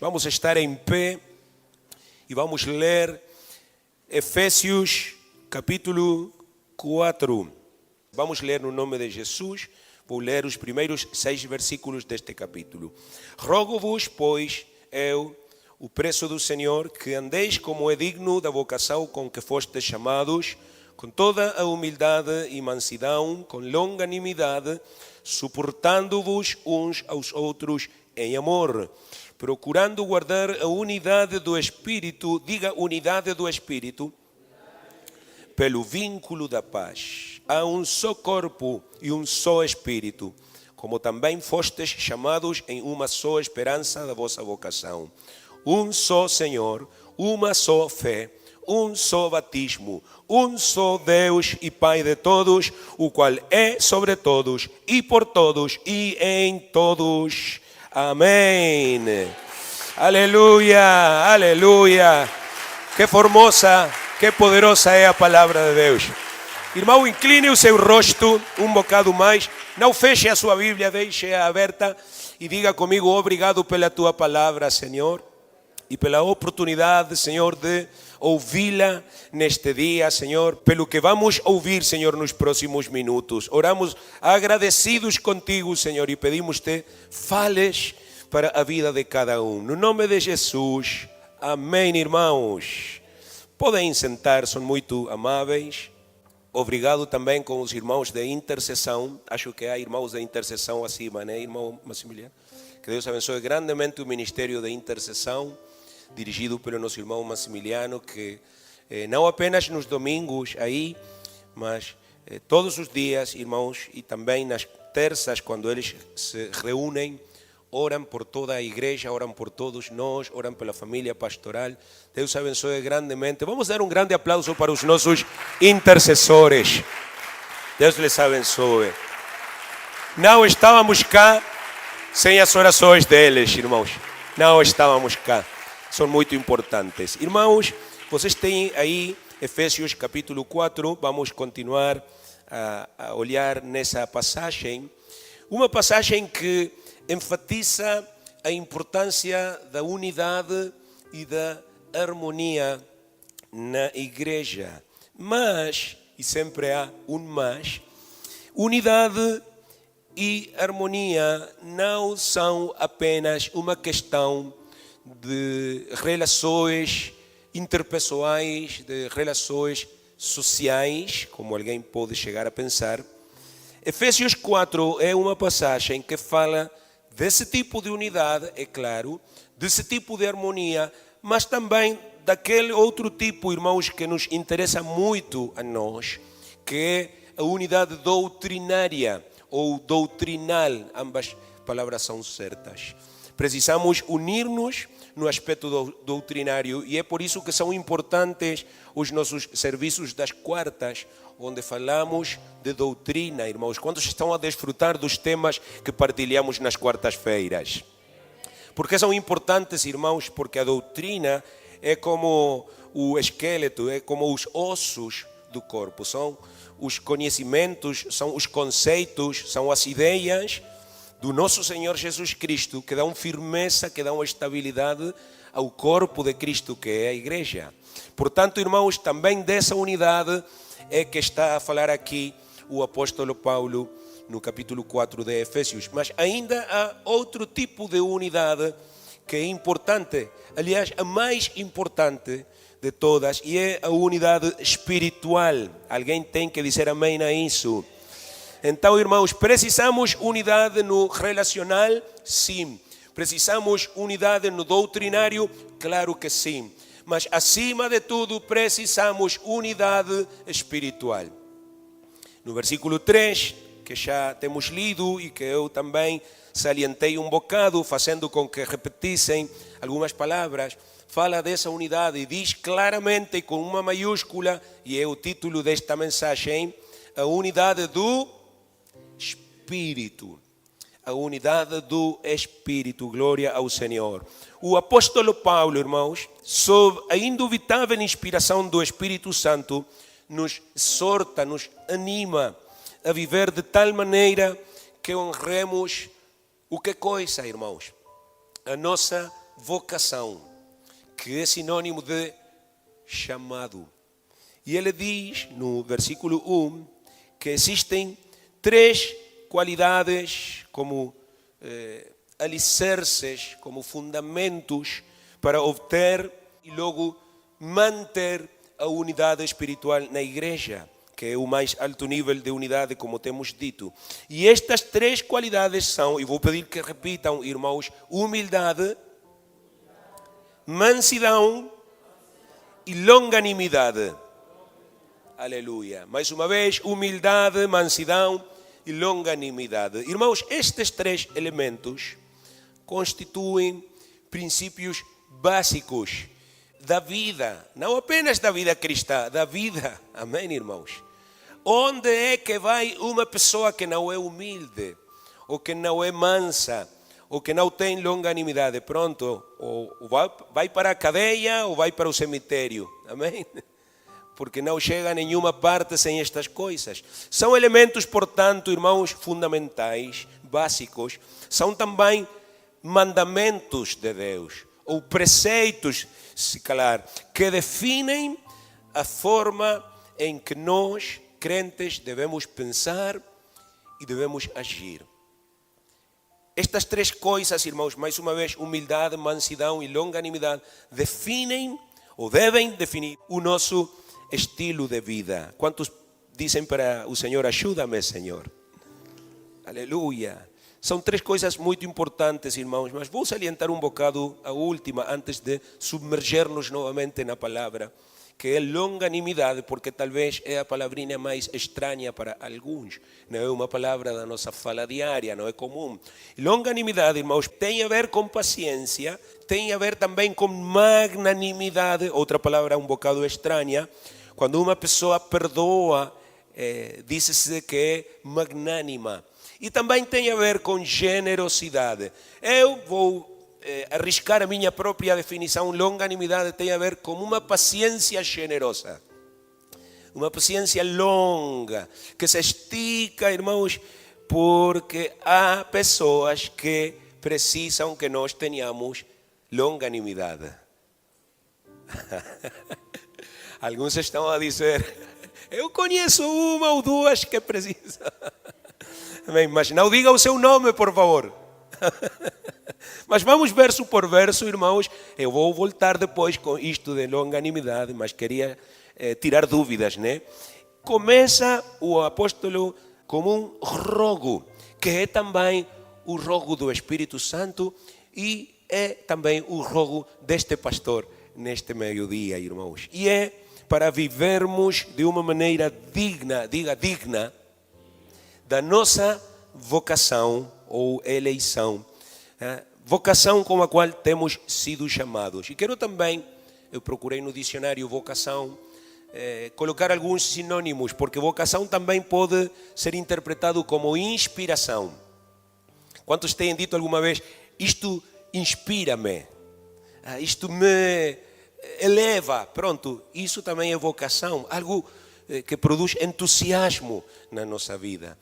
Vamos estar em pé e vamos ler Efésios capítulo 4. Vamos ler no nome de Jesus. Vou ler os primeiros 6 versículos deste capítulo. Rogo-vos, pois, eu, o preço do Senhor, que andeis como é digno da vocação com que fostes chamados, com toda a humildade e mansidão, com longanimidade, suportando-vos uns aos outros em amor, procurando guardar a unidade do Espírito, diga unidade do Espírito, pelo vínculo da paz. Há um só corpo e um só Espírito, como também fostes chamados em uma só esperança da vossa vocação. Um só Senhor, uma só fé, um só batismo, um só Deus e Pai de todos, o qual é sobre todos e por todos e em todos. Amém. Aleluia, aleluia. Que formosa, que poderosa é a palavra de Deus. Irmão, incline o seu rosto um bocado mais. Não feche a sua Bíblia, deixe-a aberta e diga comigo: obrigado pela tua palavra, Senhor, e pela oportunidade, Senhor, de ouvi-la neste dia, Senhor, pelo que vamos ouvir, Senhor, nos próximos minutos. Oramos agradecidos contigo, Senhor, e pedimos-te, fales para a vida de cada um. No nome de Jesus, amém, irmãos. Podem sentar, são muito amáveis. Obrigado também com os irmãos de intercessão. Acho que há irmãos de intercessão acima, né, irmão Massimiliano? Que Deus abençoe grandemente o ministério de intercessão, dirigido pelo nosso irmão Massimiliano, que não apenas nos domingos aí, mas todos os dias, irmãos, e também nas terças, quando eles se reúnem, oram por toda a igreja, oram por todos nós, oram pela família pastoral. Deus abençoe grandemente. Vamos dar um grande aplauso para os nossos intercessores. Deus les abençoe. Não estávamos cá sem as orações deles, irmãos. Não estávamos cá. São muito importantes. Irmãos, vocês têm aí Efésios capítulo 4. Vamos continuar a olhar nessa passagem. Uma passagem que enfatiza a importância da unidade e da harmonia na igreja. Mas, e sempre há um mas, unidade e harmonia não são apenas uma questão de relações interpessoais, de relações sociais, como alguém pode chegar a pensar. Efésios 4 é uma passagem que fala desse tipo de unidade, é claro, desse tipo de harmonia, mas também daquele outro tipo, irmãos, que nos interessa muito a nós, que é a unidade doutrinária ou doutrinal. Ambas palavras são certas. Precisamos unir-nos no aspecto doutrinário e é por isso que são importantes os nossos serviços das quartas, onde falamos de doutrina, irmãos. Quantos estão a desfrutar dos temas que partilhamos nas quartas-feiras? Porque são importantes, irmãos? Porque a doutrina é como o esqueleto, é como os ossos do corpo. São os conhecimentos, são os conceitos, são as ideias do nosso Senhor Jesus Cristo, que dão firmeza, que dão estabilidade ao corpo de Cristo, que é a igreja. Portanto, irmãos, também dessa unidade é que está a falar aqui o apóstolo Paulo no capítulo 4 de Efésios. Mas ainda há outro tipo de unidade que é importante, aliás, a mais importante de todas, e é a unidade espiritual. Alguém tem que dizer amém a isso. Então, irmãos, precisamos unidade no relacional? Sim. Precisamos unidade no doutrinário? Claro que sim. Mas, acima de tudo, precisamos unidade espiritual. No versículo 3, que já temos lido e que eu também salientei um bocado, fazendo com que repetissem algumas palavras, fala dessa unidade e diz claramente, com uma maiúscula, e é o título desta mensagem, a unidade do Espírito. A unidade do Espírito. Glória ao Senhor. O apóstolo Paulo, irmãos, sob a indubitável inspiração do Espírito Santo, nos exorta, nos anima a viver de tal maneira que honremos o que coisa, irmãos? A nossa vocação, que é sinônimo de chamado. E ele diz no versículo 1 que existem 3 qualidades como alicerces, como fundamentos para obter e logo manter a unidade espiritual na igreja, que é o mais alto nível de unidade, como temos dito. E estas 3 qualidades são, e vou pedir que repitam, irmãos: humildade, mansidão e longanimidade. Aleluia. Mais uma vez, humildade, mansidão e longanimidade. Irmãos, estes 3 elementos constituem princípios básicos da vida, não apenas da vida cristã, da vida. Amém, irmãos? Onde é que vai uma pessoa que não é humilde, ou que não é mansa, ou que não tem longanimidade? Pronto, ou vai para a cadeia ou vai para o cemitério. Amém? Porque não chega a nenhuma parte sem estas coisas. São elementos, portanto, irmãos, fundamentais, básicos. São também mandamentos de Deus, ou preceitos, se calhar, que definem a forma em que nós, crentes, devemos pensar e devemos agir. Estas 3 coisas, irmãos, mais uma vez, humildade, mansidão e longanimidade, definem ou devem definir o nosso estilo de vida. Quantos dizem para o Senhor: ajuda-me, Senhor? Aleluia. São 3 coisas muito importantes, irmãos, mas vou salientar um bocado a última antes de submerger-nos novamente na palavra, que é longanimidade, porque talvez é a palavrinha mais estranha para alguns. Não é uma palavra da nossa fala diária, não é comum. Longanimidade, irmãos, tem a ver com paciência, tem a ver também com magnanimidade, outra palavra um bocado estranha. Quando uma pessoa perdoa, diz-se que é magnânima. E também tem a ver com generosidade. Eu vou arriscar a minha própria definição. Longanimidade tem a ver com uma paciência generosa. Uma paciência longa, que se estica, irmãos, porque há pessoas que precisam que nós tenhamos longanimidade. Alguns estão a dizer: eu conheço uma ou duas que precisam. Amém? Mas não diga o seu nome, por favor. Mas vamos verso por verso, irmãos. Eu vou voltar depois com isto de longanimidade, mas queria tirar dúvidas, né? Começa o apóstolo como um rogo, que é também o rogo do Espírito Santo e é também o rogo deste pastor neste meio-dia, irmãos. E é para vivermos de uma maneira digna, diga digna, da nossa vocação ou eleição, vocação com a qual temos sido chamados. E quero também, eu procurei no dicionário vocação, colocar alguns sinônimos, porque vocação também pode ser interpretado como inspiração. Quantos têm dito alguma vez: isto inspira-me, isto me eleva? Pronto, isso também é vocação, algo que produz entusiasmo na nossa vida.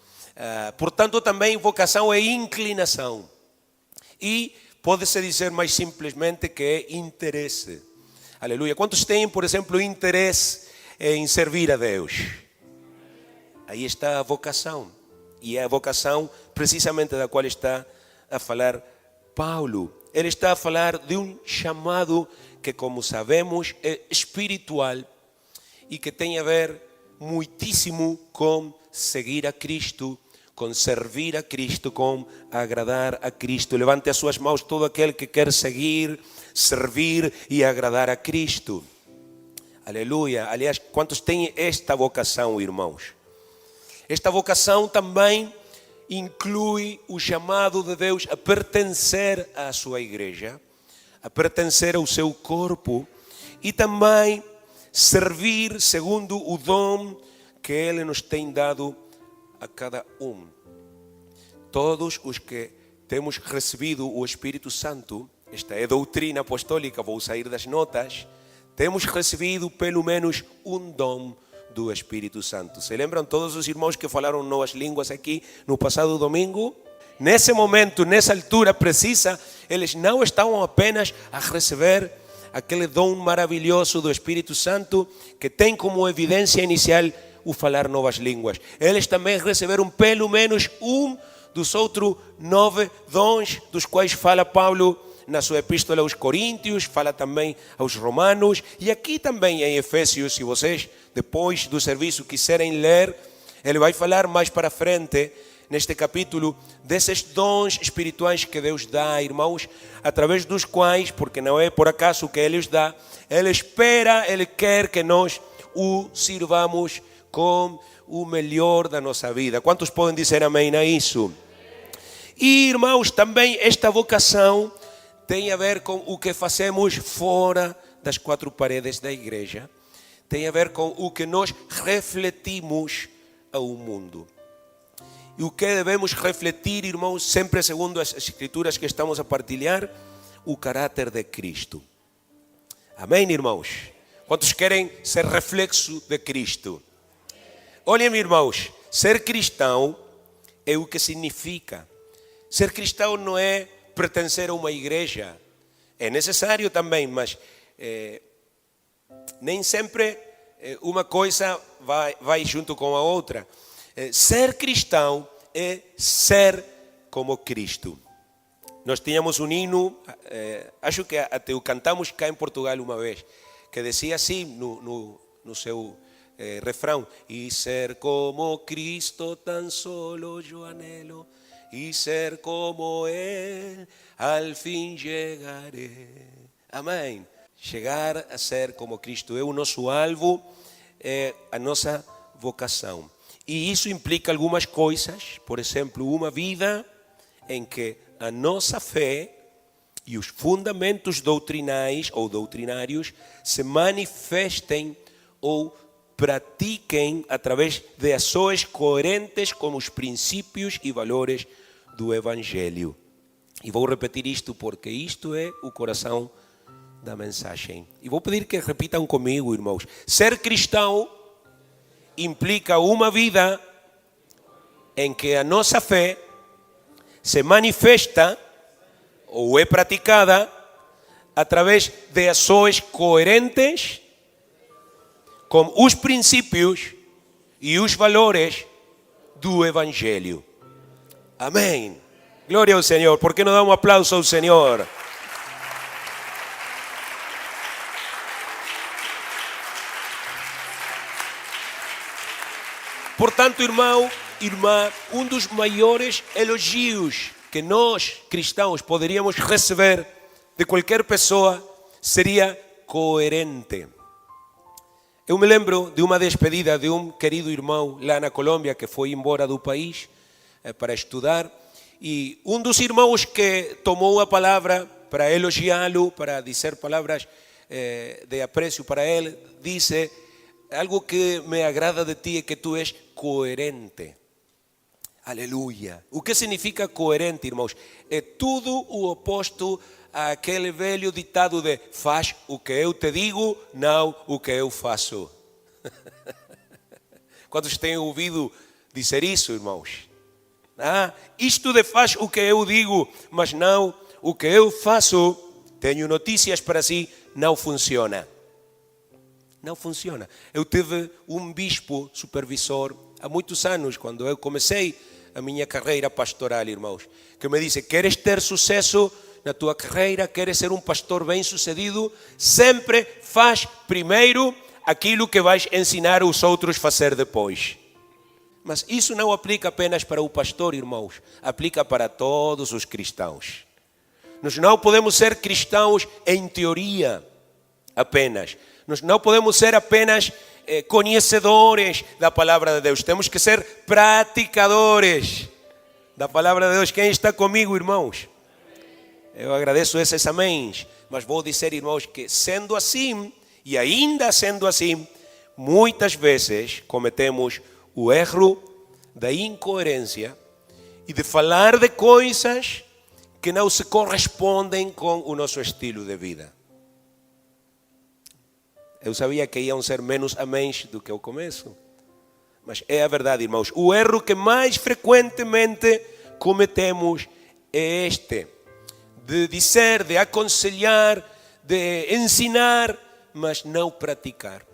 Portanto, também vocação é inclinação. E pode-se dizer mais simplesmente que é interesse. Aleluia. Quantos têm, por exemplo, interesse em servir a Deus? Aí está a vocação. E é a vocação precisamente da qual está a falar Paulo. Ele está a falar de um chamado que, como sabemos, é espiritual e que tem a ver muitíssimo com seguir a Cristo, com servir a Cristo, com agradar a Cristo. Levante as suas mãos todo aquele que quer seguir, servir e agradar a Cristo. Aleluia. Aliás, quantos têm esta vocação, irmãos? Esta vocação também inclui o chamado de Deus a pertencer à sua igreja, a pertencer ao seu corpo e também servir segundo o dom que Ele nos tem dado a cada um. Todos os que temos recebido o Espírito Santo, esta é doutrina apostólica, vou sair das notas, temos recebido pelo menos um dom do Espírito Santo. Se lembram todos os irmãos que falaram novas línguas aqui no passado domingo? nesse momento, nessa altura precisa, eles não estavam apenas a receber aquele dom maravilhoso do Espírito Santo, que tem como evidência inicial o falar novas línguas. Eles também receberam pelo menos um dos outros 9 dons, dos quais fala Paulo na sua epístola aos Coríntios, fala também aos Romanos, e aqui também em Efésios, se vocês depois do serviço quiserem ler, ele vai falar mais para frente, neste capítulo, desses dons espirituais que Deus dá, irmãos, através dos quais, porque não é por acaso que Ele os dá, Ele espera, Ele quer que nós o sirvamos com o melhor da nossa vida. Quantos podem dizer amém a isso? E, irmãos, também esta vocação tem a ver com o que fazemos fora das 4 paredes da igreja. Tem a ver com o que nós refletimos ao mundo. E o que devemos refletir, irmãos, sempre segundo as escrituras que estamos a partilhar, o caráter de Cristo. Amém, irmãos? Quantos querem ser reflexo de Cristo? Olhem, irmãos, ser cristão é o que significa. Ser cristão não é pertencer a uma igreja. É necessário também, mas nem sempre uma coisa vai junto com a outra. Ser cristão é ser como Cristo. Nós tínhamos um hino, acho que até o cantamos cá em Portugal uma vez, que dizia assim no seu refrão: e ser como Cristo tan solo yo anhelo, y ser como Él al fin llegaré. Amém. Chegar a ser como Cristo é o nosso alvo, é a nossa vocação. E isso implica algumas coisas, por exemplo, uma vida em que a nossa fé e os fundamentos doutrinais ou doutrinários se manifestem ou pratiquem através de ações coerentes com os princípios e valores do Evangelho. E vou repetir isto porque isto é o coração da mensagem. E vou pedir que repitam comigo, irmãos. Ser cristão implica uma vida em que a nossa fé se manifesta ou é praticada através de ações coerentes com os princípios e os valores do Evangelho. Amém. Glória ao Senhor. ¿Por que não dá um aplauso ao Senhor? Portanto, irmão, irmã, um dos maiores elogios que nós, cristãos, poderíamos receber de qualquer pessoa seria coerente. Eu me lembro de uma despedida de um querido irmão lá na Colômbia que foi embora do país para estudar, e um dos irmãos que tomou a palavra para elogiá-lo, para dizer palavras de apreço para ele, disse: algo que me agrada de ti é que tu és coerente. Aleluia. O que significa coerente, irmãos? É tudo o oposto àquele velho ditado de faz o que eu te digo, não o que eu faço. Quantos têm ouvido dizer isso, irmãos? Isto de faz o que eu digo, mas não o que eu faço, tenho notícias para si, não funciona. Não funciona. Eu tive um bispo supervisor há muitos anos, quando eu comecei a minha carreira pastoral, irmãos, que me disse: queres ter sucesso na tua carreira, queres ser um pastor bem-sucedido, sempre faz primeiro aquilo que vais ensinar os outros a fazer depois. Mas isso não aplica apenas para o pastor, irmãos, aplica para todos os cristãos. Nós não podemos ser cristãos em teoria apenas. Nós não podemos ser apenas conhecedores da palavra de Deus. Temos que ser praticadores da palavra de Deus. Quem está comigo, irmãos? Eu agradeço esses améns. Mas vou dizer, irmãos, que sendo assim, e ainda sendo assim, muitas vezes cometemos o erro da incoerência e de falar de coisas que não se correspondem com o nosso estilo de vida. Eu sabia que iam ser menos améns do que o começo. Mas é a verdade, irmãos. O erro que mais frequentemente cometemos é este, de dizer, de aconselhar, de ensinar, mas não praticar.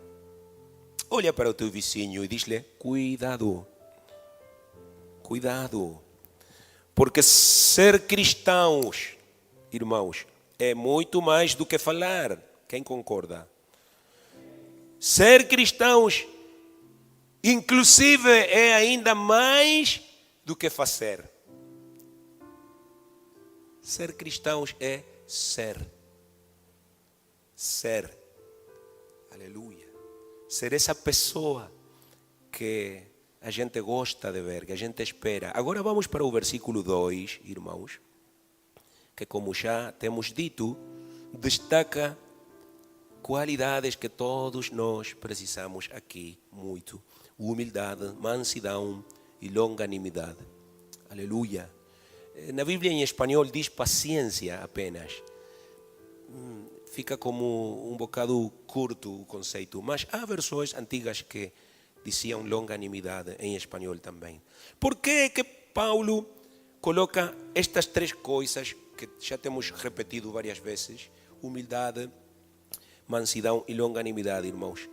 Olha para o teu vizinho e diz-lhe, cuidado, cuidado, porque ser cristãos, irmãos, é muito mais do que falar. Quem concorda? Ser cristãos, inclusive, é ainda mais do que fazer. Ser cristãos é ser. Ser. Aleluia. Ser essa pessoa que a gente gosta de ver, que a gente espera. Agora vamos para o versículo 2, irmãos, que como já temos dito, destaca qualidades que todos nós precisamos aqui muito. Humildade, mansidão e longanimidade. Aleluia. Na Bíblia em espanhol diz paciência apenas. Fica como um bocado curto o conceito, mas há versões antigas que diziam longanimidade em espanhol também. Por que que Paulo coloca estas três coisas que já temos repetido várias vezes? Humildade, mansidão e longanimidade, irmãos.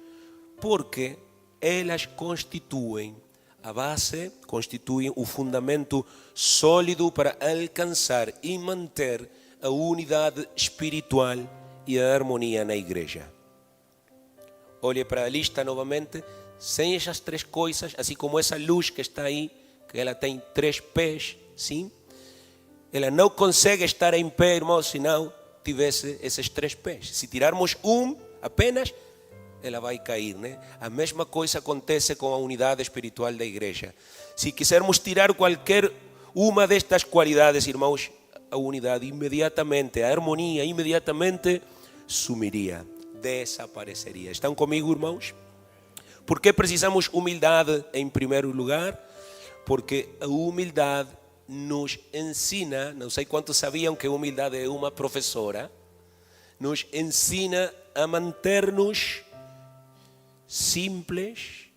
Porque elas constituem a base, constituem o fundamento sólido para alcançar e manter a unidade espiritual e a harmonia na igreja. Olhe para a lista novamente. Sem essas três coisas, assim como essa luz que está aí, que ela tem 3 pés, sim? Ela não consegue estar em pé, irmão, se não tivesse esses 3 pés. Se tirarmos apenas, ela vai cair, né? A mesma coisa acontece com a unidade espiritual da igreja. Se quisermos tirar qualquer uma destas qualidades, irmãos, a unidade imediatamente, a harmonia imediatamente sumiria, desapareceria. Estão comigo, irmãos? Por que precisamos humildade em primeiro lugar? Porque a humildade nos ensina, não sei quantos sabiam que a humildade é uma professora, nos ensina a manter-nos simples,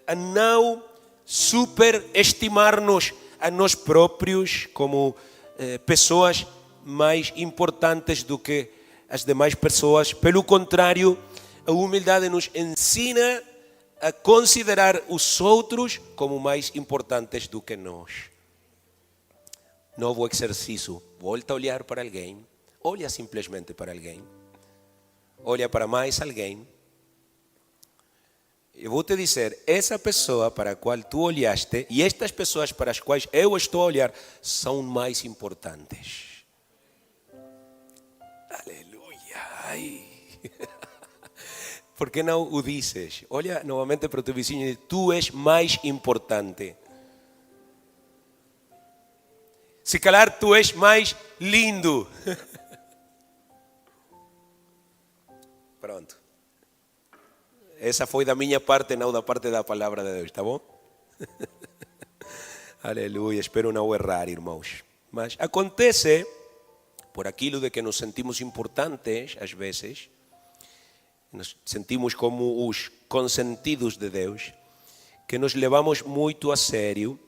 a não superestimar-nos a nós próprios como pessoas mais importantes do que as demais pessoas. Pelo contrário, a humildade nos ensina a considerar os outros como mais importantes do que nós. Novo exercício. Volta a olhar para alguém. Olha simplesmente para alguém. Olha para mais alguém. Eu vou te dizer, essa pessoa para a qual tu olhaste e estas pessoas para as quais eu estou a olhar são mais importantes. Aleluia. Ai. Por que não o dizes? Olha novamente para o teu vizinho e diz, tu és mais importante. Se calhar tu és mais lindo. Pronto. Essa foi da minha parte, não da parte da palavra de Deus, tá bom? Aleluia, espero não errar, irmãos. Mas acontece, por aquilo de que nos sentimos importantes, às vezes, nos sentimos como os consentidos de Deus, que nos levamos muito a sério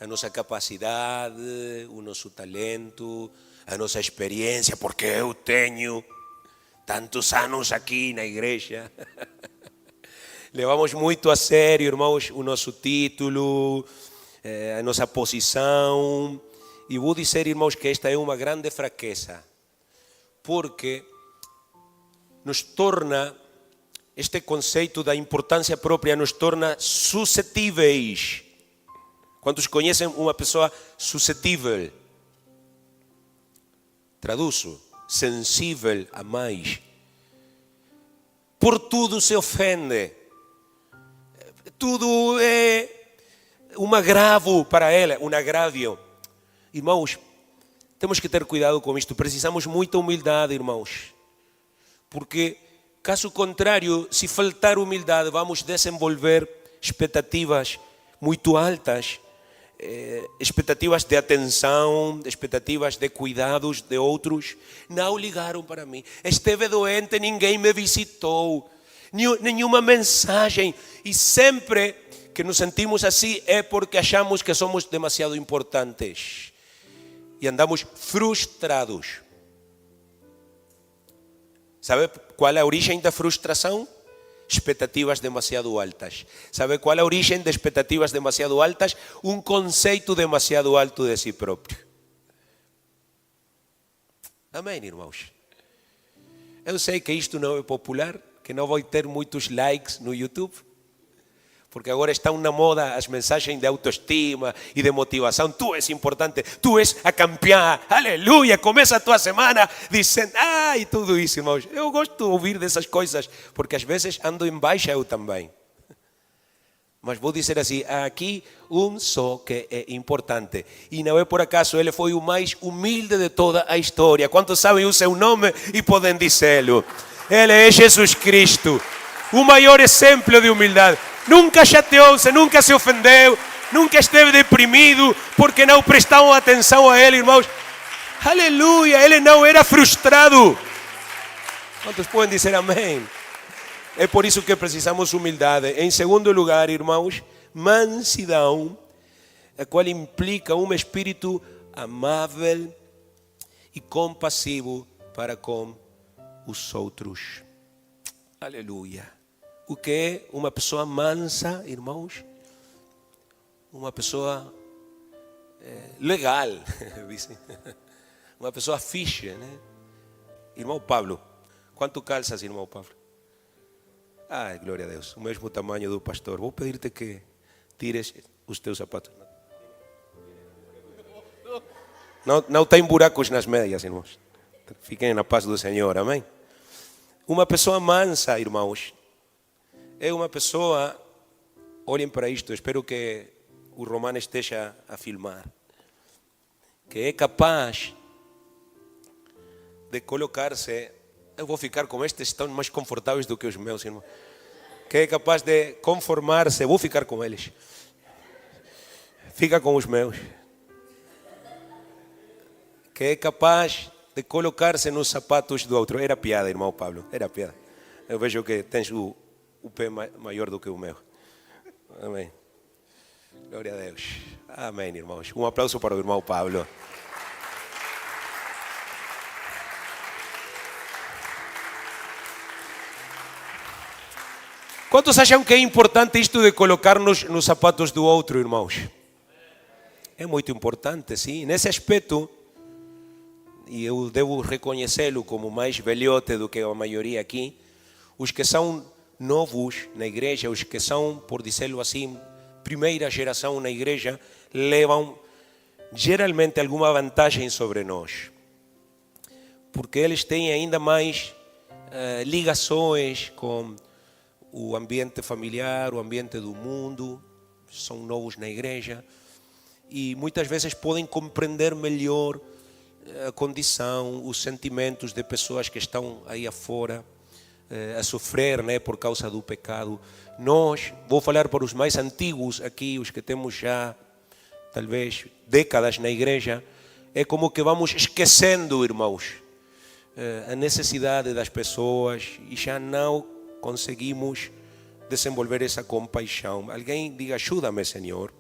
a nossa capacidade, o nosso talento, a nossa experiência, porque eu tenho tantos anos aqui na igreja. Levamos muito a sério, irmãos, o nosso título, a nossa posição. E vou dizer, irmãos, que esta é uma grande fraqueza, porque nos torna, este conceito da importância própria nos torna suscetíveis. Quantos conhecem uma pessoa suscetível? Traduzo, sensível a mais. Por tudo se ofende. Tudo é um agravo para ela, um agravio. Irmãos, temos que ter cuidado com isto. Precisamos muita humildade, irmãos. Porque, caso contrário, se faltar humildade, vamos desenvolver expectativas muito altas. Expectativas de atenção, expectativas de cuidados de outros. Não ligaram para mim. Esteve doente, ninguém me visitou. Nenhuma mensagem. E sempre que nos sentimos assim é porque achamos que somos demasiado importantes e andamos frustrados. Sabe qual é a origem da frustração? Expectativas demasiado altas. Sabe qual é a origem de expectativas demasiado altas? Um conceito demasiado alto de si próprio. Amém, irmãos? Eu sei que isto não é popular, que não vai ter muitos likes no YouTube, porque agora estão na moda as mensagens de autoestima e de motivação. Tu és importante, tu és a campeã, aleluia, começa a tua semana dizendo, e tudo isso, irmãos. Eu gosto de ouvir dessas coisas, porque às vezes ando em baixa eu também. Mas vou dizer assim, há aqui um só que é importante. E não é por acaso, ele foi o mais humilde de toda a história. Quantos sabem o seu nome e podem dizê-lo? Ele é Jesus Cristo, o maior exemplo de humildade. Nunca chateou-se, nunca se ofendeu, nunca esteve deprimido porque não prestavam atenção a ele, irmãos. Aleluia, ele não era frustrado. Quantos podem dizer amém? É por isso que precisamos humildade. Em segundo lugar, irmãos, mansidão, a qual implica um espírito amável e compassivo para com os outros. Aleluia. O que é uma pessoa mansa, irmãos? Uma pessoa legal, uma pessoa fixe, né? Irmão Pablo, quanto calças, irmão Pablo? Ai, glória a Deus, o mesmo tamanho do pastor. Vou pedir-te que tires os teus sapatos. Não tem buracos nas médias, irmãos. Fiquem na paz do Senhor, amém? Uma pessoa mansa, irmãos, é uma pessoa, olhem para isto, espero que o Romano esteja a filmar, que é capaz de colocar-se, eu vou ficar com estes, estão mais confortáveis do que os meus, irmãos, que é capaz de conformar-se, vou ficar com eles, fica com os meus, que é capaz de colocar-se nos sapatos do outro. Era piada, irmão Pablo, era piada. Eu vejo que tens o pé maior do que o meu. Amém. Glória a Deus. Amém, irmãos. Um aplauso para o irmão Pablo. Quantos acham que é importante isto de colocar-nos nos sapatos do outro, irmãos? É muito importante, sim. Nesse aspecto, e eu devo reconhecê-lo como mais velhote do que a maioria aqui, os que são novos na igreja, os que são, por dizê-lo assim, primeira geração na igreja, levam geralmente alguma vantagem sobre nós, porque eles têm ainda mais ligações com o ambiente familiar, o ambiente do mundo, são novos na igreja e muitas vezes podem compreender melhor a condição, os sentimentos de pessoas que estão aí afora a sofrer, né, por causa do pecado. Nós, vou falar para os mais antigos aqui, os que temos já talvez décadas na igreja, é como que vamos esquecendo, irmãos, a necessidade das pessoas e já não conseguimos desenvolver essa compaixão. Alguém diga, ajuda-me, Senhor.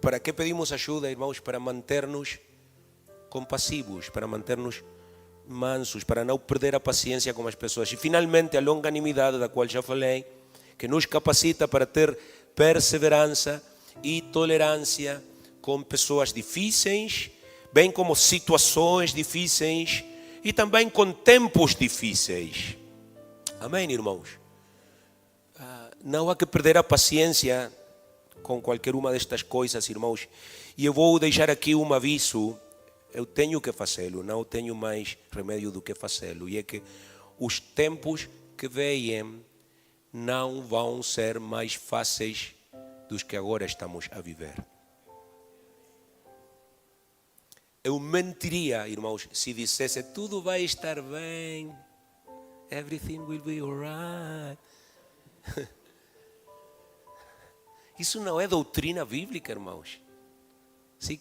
Para que pedimos ajuda, irmãos? Para manter-nos compassivos, para manter-nos mansos, para não perder a paciência com as pessoas. E finalmente a longanimidade, da qual já falei, que nos capacita para ter perseverança e tolerância com pessoas difíceis, bem como situações difíceis e também com tempos difíceis. Amém, irmãos? Não há que perder a paciência com qualquer uma destas coisas, irmãos. E eu vou deixar aqui um aviso. Eu tenho que fazê-lo, não tenho mais remédio do que fazê-lo. E é que os tempos que vêm não vão ser mais fáceis dos que agora estamos a viver. Eu mentiria, irmãos, se dissesse tudo vai estar bem. Everything will be alright. Isso não é doutrina bíblica, irmãos. Sim,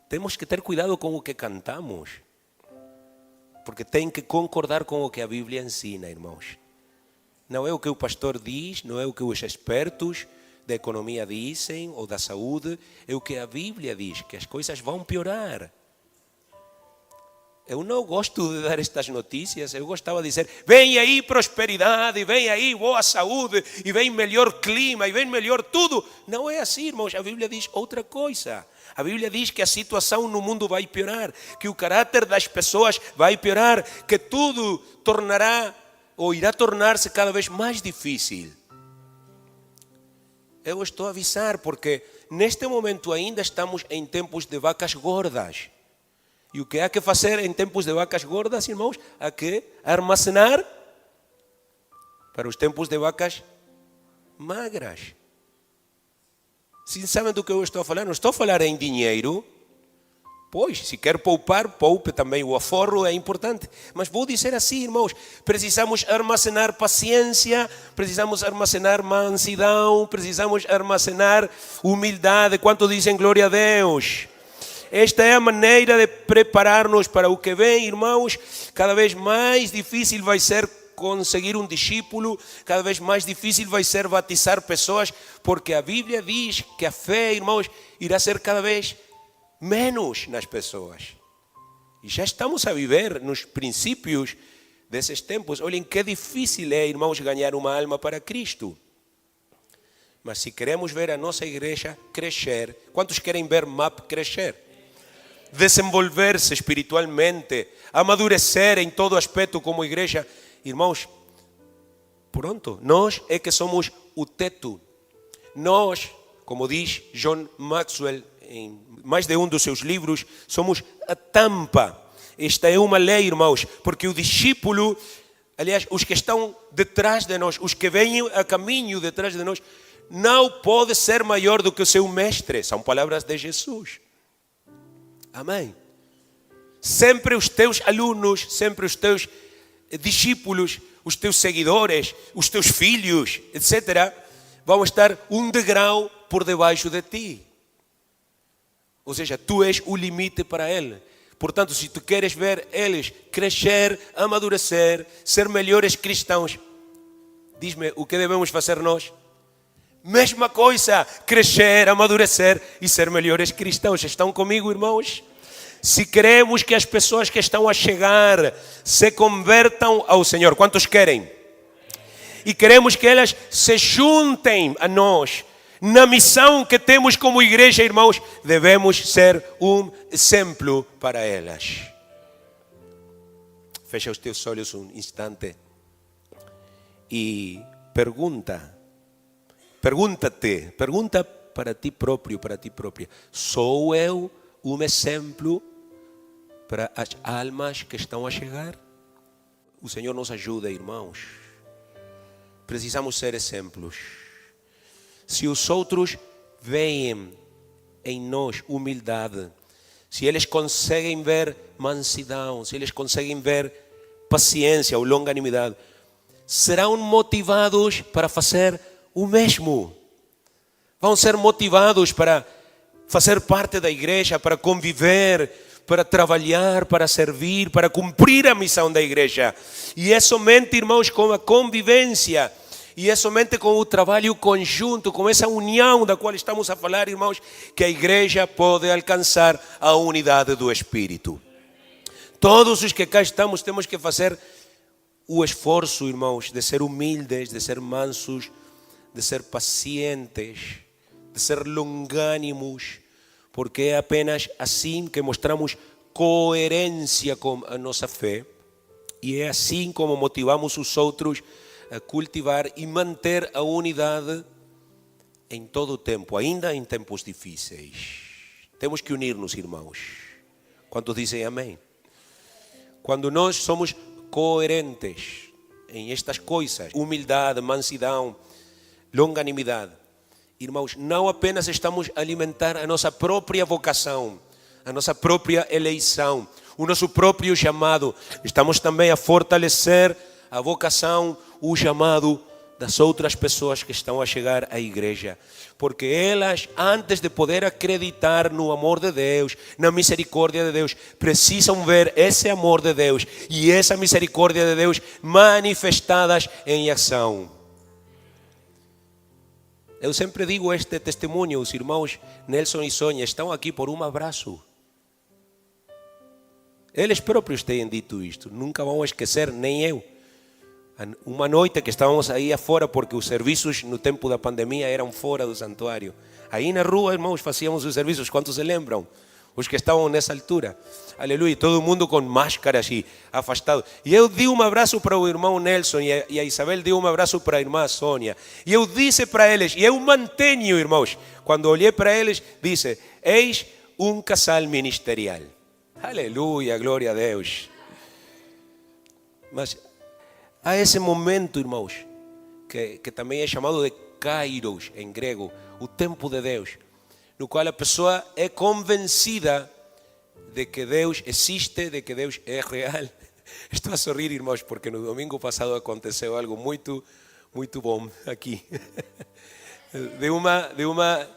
temos que ter cuidado com o que cantamos, porque tem que concordar com o que a Bíblia ensina, irmãos. Não é o que o pastor diz, não é o que os expertos da economia dizem ou da saúde, é o que a Bíblia diz, que as coisas vão piorar. Eu não gosto de dar estas notícias, eu gostava de dizer, vem aí prosperidade, vem aí boa saúde, e vem melhor clima, e vem melhor tudo. Não é assim, irmãos, a Bíblia diz outra coisa. A Bíblia diz que a situação no mundo vai piorar, que o caráter das pessoas vai piorar, que tudo tornará ou irá tornar-se cada vez mais difícil. Eu estou a avisar porque neste momento ainda estamos em tempos de vacas gordas. E o que há que fazer em tempos de vacas gordas, irmãos? Há que armazenar para os tempos de vacas magras. Sim, sabem do que eu estou a falar? Não estou a falar em dinheiro. Pois, se quer poupar, poupe também. O aforro é importante. Mas vou dizer assim, irmãos, precisamos armazenar paciência, precisamos armazenar mansidão, precisamos armazenar humildade. Quanto dizem glória a Deus? Esta é a maneira de preparar-nos para o que vem, irmãos. Cada vez mais difícil vai ser conseguir um discípulo, cada vez mais difícil vai ser batizar pessoas, porque a Bíblia diz que a fé, irmãos, irá ser cada vez menos nas pessoas. E já estamos a viver nos princípios desses tempos. Olhem que difícil é, irmãos, ganhar uma alma para Cristo. Mas se queremos ver a nossa igreja crescer, quantos querem ver MAP crescer? Desenvolver-se espiritualmente, amadurecer em todo aspecto como igreja. Irmãos, pronto, nós é que somos o teto. Nós, como diz John Maxwell em mais de um dos seus livros, somos a tampa. Esta é uma lei, irmãos, porque o discípulo, aliás, os que estão detrás de nós, os que vêm a caminho detrás de nós, não pode ser maior do que o seu mestre. São palavras de Jesus. Amém. Sempre os teus alunos, sempre os teus discípulos, os teus seguidores, os teus filhos, etc., vão estar um degrau por debaixo de ti. Ou seja, tu és o limite para ele. Portanto, se tu queres ver eles crescer, amadurecer, ser melhores cristãos, diz-me o que devemos fazer nós? Mesma coisa, crescer, amadurecer e ser melhores cristãos. Estão comigo, irmãos? Se queremos que as pessoas que estão a chegar se convertam ao Senhor, quantos querem? E queremos que elas se juntem a nós. Na missão que temos como igreja, irmãos, devemos ser um exemplo para elas. Fecha os teus olhos um instante e pergunta para ti próprio, para ti própria. Sou eu um exemplo para as almas que estão a chegar? O Senhor nos ajuda, irmãos. Precisamos ser exemplos. Se os outros veem em nós humildade, se eles conseguem ver mansidão, se eles conseguem ver paciência ou longanimidade, serão motivados para fazer o mesmo. Vão ser motivados para fazer parte da igreja, para conviver, para trabalhar, para servir, para cumprir a missão da igreja. E é somente, irmãos, com a convivência, e é somente com o trabalho conjunto, com essa união da qual estamos a falar, irmãos, que a igreja pode alcançar a unidade do Espírito. Todos os que cá estamos temos que fazer o esforço, irmãos, de ser humildes, de ser mansos, de ser pacientes, de ser longânimos, porque é apenas assim que mostramos coerência com a nossa fé, e é assim como motivamos os outros a cultivar e manter a unidade em todo o tempo, ainda em tempos difíceis. Temos que unir-nos, irmãos. Quantos dizem amém? Quando nós somos coerentes em estas coisas, humildade, mansidão, longanimidade, irmãos, não apenas estamos a alimentar a nossa própria vocação, a nossa própria eleição, o nosso próprio chamado, estamos também a fortalecer a vocação, o chamado das outras pessoas que estão a chegar à igreja. Porque elas, antes de poder acreditar no amor de Deus, na misericórdia de Deus, precisam ver esse amor de Deus e essa misericórdia de Deus manifestadas em ação. Eu sempre digo este testemunho, os irmãos Nelson e Sônia estão aqui por um abraço. Eles próprios têm dito isto, nunca vão esquecer, nem eu. Uma noite que estávamos aí afora, porque os serviços no tempo da pandemia eram fora do santuário. Aí na rua, irmãos, fazíamos os serviços, quantos se lembram? Os que estavam nessa altura. Aleluia, todo mundo com máscaras e afastado. E eu dei um abraço para o irmão Nelson e a Isabel deu um abraço para a irmã Sônia. E eu disse para eles, e eu mantenho, irmãos, quando olhei para eles, disse, eis um casal ministerial. Aleluia, glória a Deus. Mas há esse momento, irmãos, que também é chamado de Kairos em grego, o tempo de Deus, no qual a pessoa é convencida de que Deus existe, de que Deus é real. Estou a sorrir, irmãos, porque no domingo passado aconteceu algo muito bom aqui. De uma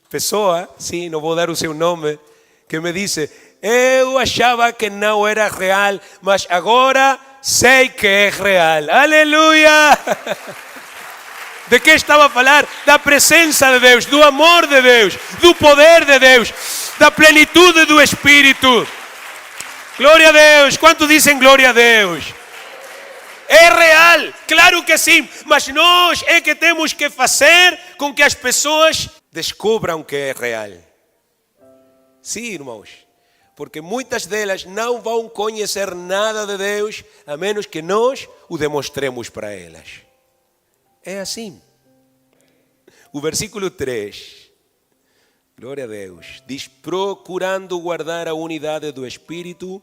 pessoa, sim, não vou dar o seu nome, que me disse, eu achava que não era real, mas agora sei que é real. Aleluia! De que estava a falar? Da presença de Deus, do amor de Deus, do poder de Deus, da plenitude do Espírito. Glória a Deus. Quanto dizem glória a Deus? É real, claro que sim, mas nós é que temos que fazer com que as pessoas descubram que é real. Sim, irmãos, porque muitas delas não vão conhecer nada de Deus a menos que nós o demonstremos para elas. É assim. O versículo 3, glória a Deus, diz, procurando guardar a unidade do Espírito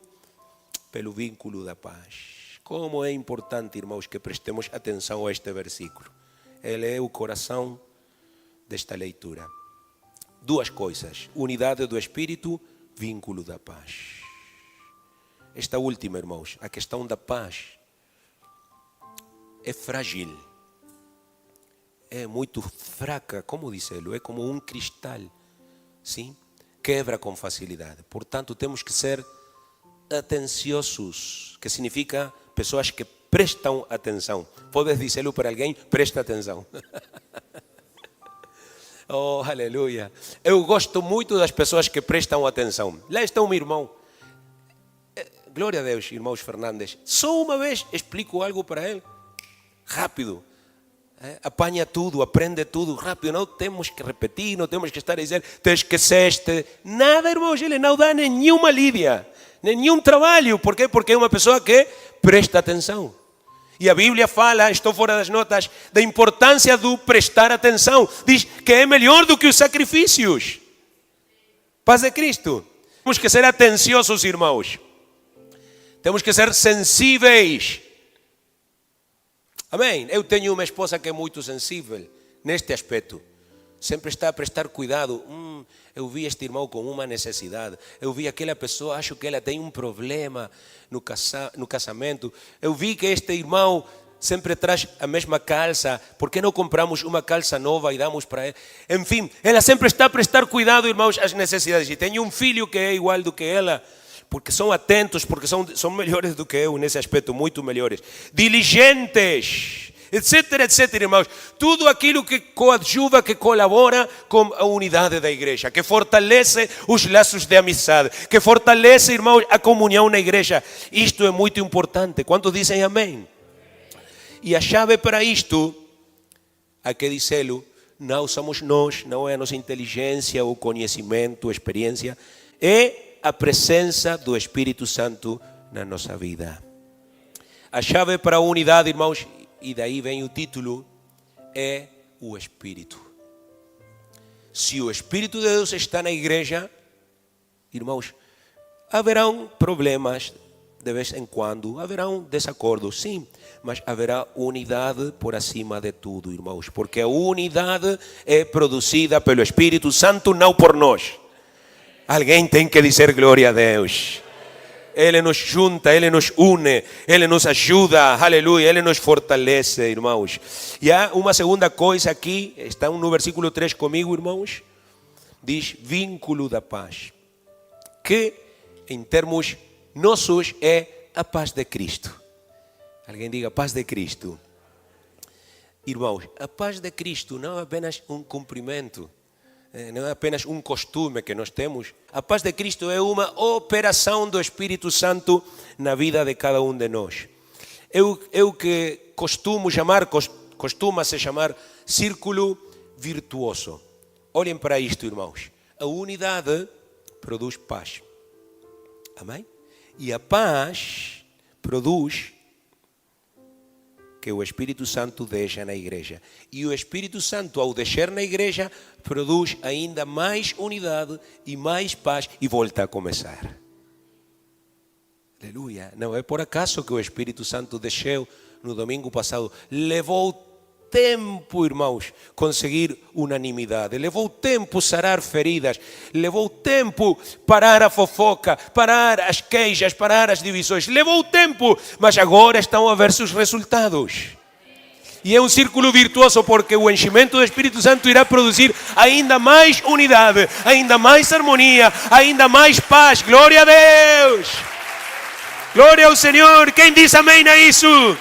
pelo vínculo da paz. Como é importante, irmãos, que prestemos atenção a este versículo. Ele é o coração desta leitura. Duas coisas, unidade do Espírito, vínculo da paz. Esta última, irmãos, a questão da paz, é frágil. É muito fraca, como dizê-lo, é como um cristal, sim? Quebra com facilidade. Portanto, temos que ser atenciosos, que significa pessoas que prestam atenção. Podes dizê-lo para alguém? Presta atenção. Oh, aleluia. Eu gosto muito das pessoas que prestam atenção. Lá está um irmão. Glória a Deus, irmãos Fernandes. Só uma vez explico algo para ele. Rápido. Apanha tudo, aprende tudo rápido. Não temos que repetir, não temos que estar a dizer, te esqueceste. Nada, irmãos, ele não dá nenhuma lidia, nenhum trabalho. Por quê? Porque é uma pessoa que presta atenção. E a Bíblia fala, estou fora das notas, da importância do prestar atenção. Diz que é melhor do que os sacrifícios. Paz de Cristo. Temos que ser atenciosos, irmãos. Temos que ser sensíveis. Amém? Eu tenho uma esposa que é muito sensível neste aspecto. Sempre está a prestar cuidado. Eu vi este irmão com uma necessidade. Eu vi aquela pessoa, acho que ela tem um problema no casamento. Eu vi que este irmão sempre traz a mesma calça. Por que não compramos uma calça nova e damos para ele? Enfim, ela sempre está a prestar cuidado, irmãos, às necessidades. E tenho um filho que é igual do que ela. Porque são atentos, porque são melhores do que eu nesse aspecto, muito melhores. Diligentes, etc, etc, irmãos. Tudo aquilo que coadjuva, que colabora com a unidade da igreja, que fortalece os laços de amizade, que fortalece, irmãos, a comunhão na igreja. Isto é muito importante. Quantos dizem amém? E a chave para isto, há que dizê-lo, não somos nós, não é a nossa inteligência, ou conhecimento, experiência, é a presença do Espírito Santo na nossa vida. A chave para a unidade, irmãos, e daí vem o título, é o Espírito. Se o Espírito de Deus está na igreja, irmãos, haverão problemas de vez em quando, haverão desacordos, sim, mas haverá unidade por acima de tudo, irmãos, porque a unidade é produzida pelo Espírito Santo, não por nós. Alguém tem que dizer glória a Deus. Ele nos junta, Ele nos une, Ele nos ajuda, aleluia, Ele nos fortalece, irmãos. E há uma segunda coisa aqui, está no versículo 3 comigo, irmãos. Diz vínculo da paz, que em termos nossos é a paz de Cristo. Alguém diga paz de Cristo. Irmãos, a paz de Cristo não é apenas um cumprimento, não é apenas um costume que nós temos. A paz de Cristo é uma operação do Espírito Santo na vida de cada um de nós. Eu que costuma-se chamar círculo virtuoso. Olhem para isto, irmãos. A unidade produz paz. Amém? E a paz produz que o Espírito Santo deixa na igreja. E o Espírito Santo, ao deixar na igreja, produz ainda mais unidade e mais paz e volta a começar. Aleluia. Não é por acaso que o Espírito Santo desceu no domingo passado. Levou tempo, irmãos, conseguir unanimidade. Levou tempo sarar feridas. Levou tempo parar a fofoca, parar as queixas, parar as divisões. Levou tempo, mas agora estão a ver seus resultados. E é um círculo virtuoso porque o enchimento do Espírito Santo irá produzir ainda mais unidade, ainda mais harmonia, ainda mais paz. Glória a Deus! Glória ao Senhor! Quem diz amém a isso?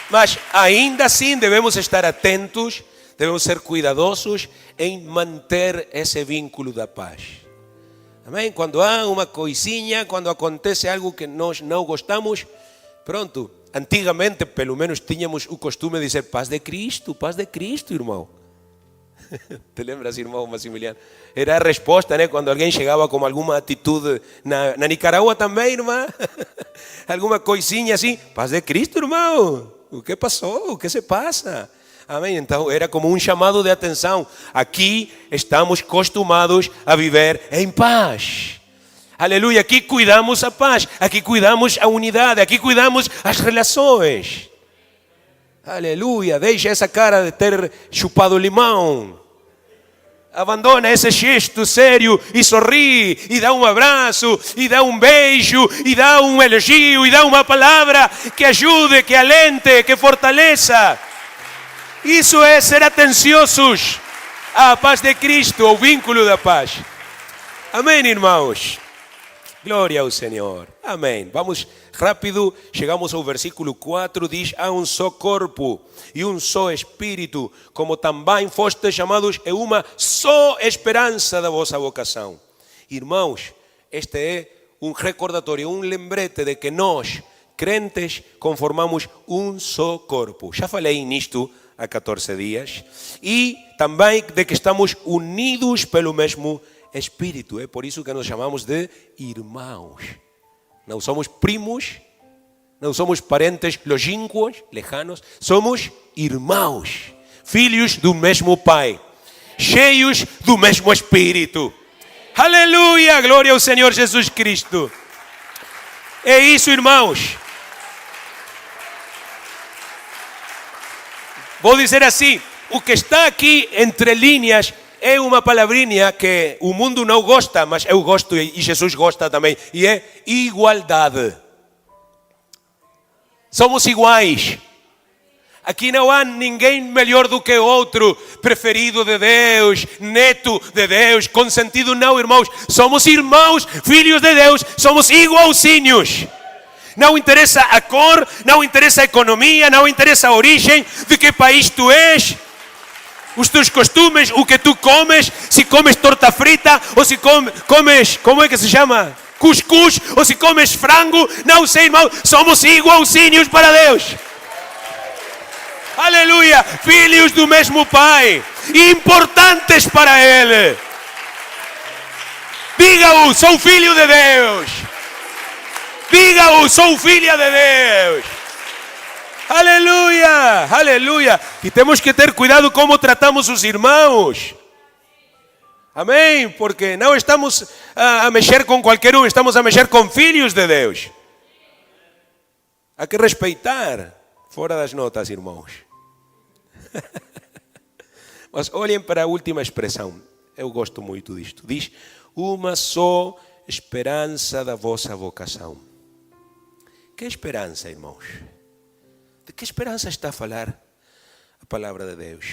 Mas ainda assim devemos estar atentos, devemos ser cuidadosos em manter esse vínculo da paz. Amém? Quando há uma coisinha, quando acontece algo que nós não gostamos, pronto. Antigamente, pelo menos, tínhamos o costume de dizer paz de Cristo, irmão. Te lembras, irmão Maximiliano? Era a resposta, né? Quando alguém chegava com alguma atitude, na Nicarágua também, irmã. Alguma coisinha assim, paz de Cristo, irmão. O que passou? O que se passa? Amém? Então era como um chamado de atenção. Aqui estamos acostumados a viver em paz. Aleluia, aqui cuidamos a paz, aqui cuidamos a unidade, aqui cuidamos as relações. Aleluia, deixa essa cara de ter chupado limão. Abandona esse gesto sério e sorri, e dá um abraço, e dá um beijo, e dá um elogio, e dá uma palavra que ajude, que alente, que fortaleça. Isso é ser atenciosos à paz de Cristo, ao vínculo da paz. Amém, irmãos? Glória ao Senhor. Amém. Vamos rápido, chegamos ao versículo 4, diz, há um só corpo e um só Espírito, como também fostes chamados, é uma só esperança da vossa vocação. Irmãos, este é um recordatório, um lembrete de que nós, crentes, conformamos um só corpo. Já falei nisto há 14 dias. E também de que estamos unidos pelo mesmo Espírito. É por isso que nos chamamos de irmãos. Não somos primos, não somos parentes longínquos, lejanos. Somos irmãos, filhos do mesmo Pai, cheios do mesmo Espírito. Aleluia, glória ao Senhor Jesus Cristo. É isso, irmãos. Vou dizer assim, o que está aqui entre linhas é uma palavrinha que o mundo não gosta, mas eu gosto e Jesus gosta também. E é igualdade. Somos iguais. Aqui não há ninguém melhor do que outro, preferido de Deus, neto de Deus, consentido. Não, irmãos. Somos irmãos, filhos de Deus. Somos igualzinhos. Não interessa a cor, não interessa a economia, não interessa a origem, de que país tu és. Os teus costumes, o que tu comes, se comes torta frita, ou se comes, como é que se chama? Cuscuz, ou se comes frango, não sei, irmão, somos igualzinhos para Deus. Aleluia, filhos do mesmo Pai, importantes para Ele. Diga-o, sou filho de Deus. Diga-o, sou filha de Deus. Aleluia, aleluia. E temos que ter cuidado como tratamos os irmãos. Amém? Porque não estamos a mexer com qualquer um, estamos a mexer com filhos de Deus. Há que respeitar, fora das notas, irmãos. Mas olhem para a última expressão. Eu gosto muito disto. Diz, uma só esperança da vossa vocação. Que esperança, irmãos? De que esperança está a falar a palavra de Deus?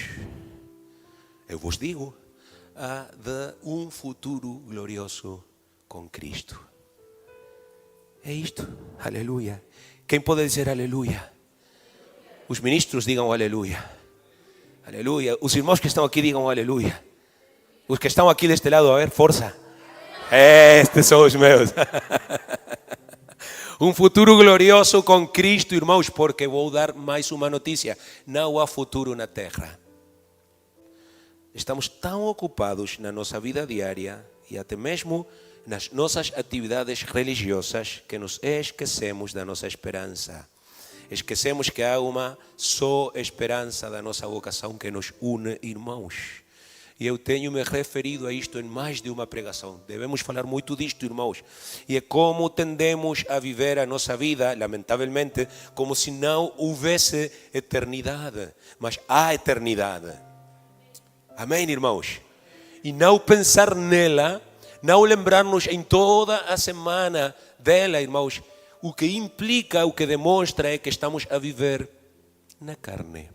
Eu vos digo, a de um futuro glorioso com Cristo. É isto, aleluia. Quem pode dizer aleluia? Os ministros digam aleluia. Aleluia. Os irmãos que estão aqui digam aleluia. Os que estão aqui deste lado, a ver, força. Estes são os meus. Um futuro glorioso com Cristo, irmãos, porque vou dar mais uma notícia. Não há futuro na terra. Estamos tão ocupados na nossa vida diária e até mesmo nas nossas atividades religiosas que nos esquecemos da nossa esperança. Esquecemos que há uma só esperança da nossa vocação que nos une, irmãos. E eu tenho me referido a isto em mais de uma pregação. Devemos falar muito disto, irmãos. E é como tendemos a viver a nossa vida, lamentavelmente, como se não houvesse eternidade. Mas há eternidade. Amém, irmãos? E não pensar nela, não lembrar-nos em toda a semana dela, irmãos, o que implica, o que demonstra é que estamos a viver na carne.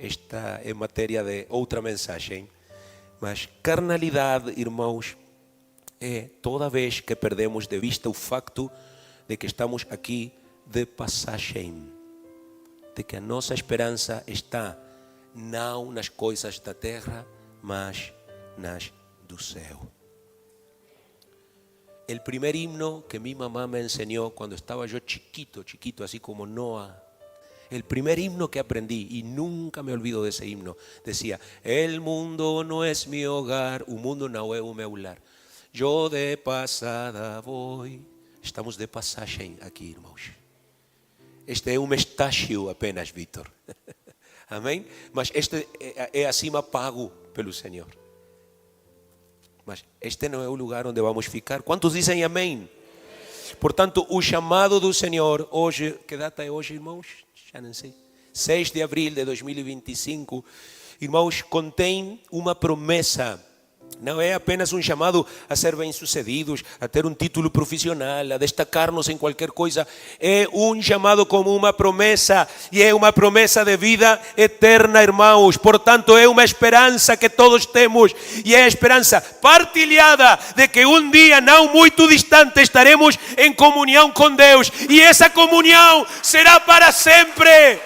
Esta é matéria de outra mensagem, mas carnalidade, irmãos, é toda vez que perdemos de vista o facto de que estamos aqui de passagem, de que a nossa esperança está não nas coisas da terra, mas nas do céu. O primeiro himno que minha mamá me ensinou quando estava eu chiquito, assim como Noah, el primer himno que aprendí, y nunca me olvido de ese himno, decía: el mundo no es mi hogar, o mundo não é o meu lar, yo de passada voy. Estamos de passagem aqui, irmãos. Este é um estágio apenas, Vítor. Amém? Mas este é acima pago pelo Senhor. Mas este não é o lugar onde vamos ficar. Quantos dizem amém? Portanto, o chamado do Senhor hoje, que data é hoje, irmãos? Já não sei. 6 de abril de 2025, irmãos, contém uma promessa. Não é apenas um chamado a ser bem-sucedidos, a ter um título profissional, a destacar-nos em qualquer coisa. É um chamado como uma promessa, e é uma promessa de vida eterna, irmãos. Portanto, é uma esperança que todos temos, e é a esperança partilhada de que um dia não muito distante estaremos em comunhão com Deus, e essa comunhão será para sempre.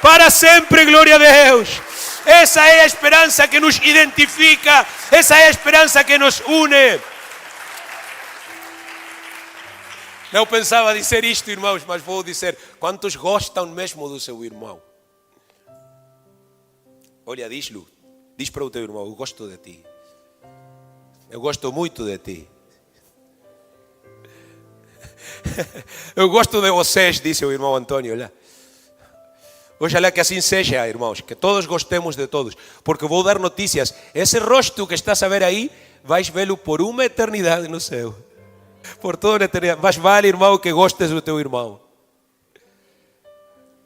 Para sempre, glória a Deus. Essa é a esperança que nos identifica, essa é a esperança que nos une. Não pensava dizer isto, irmãos, mas vou dizer: quantos gostam mesmo do seu irmão? Olha, diz-lhe, diz para o teu irmão: eu gosto de ti. Eu gosto muito de ti. Eu gosto de vocês, disse o irmão Antônio, olha. Oxalá que assim seja, irmãos, que todos gostemos de todos, porque vou dar notícias. Esse rosto que estás a ver aí, vais vê-lo por uma eternidade no céu. Por toda a eternidade. Mas vale, irmão, que gostes do teu irmão.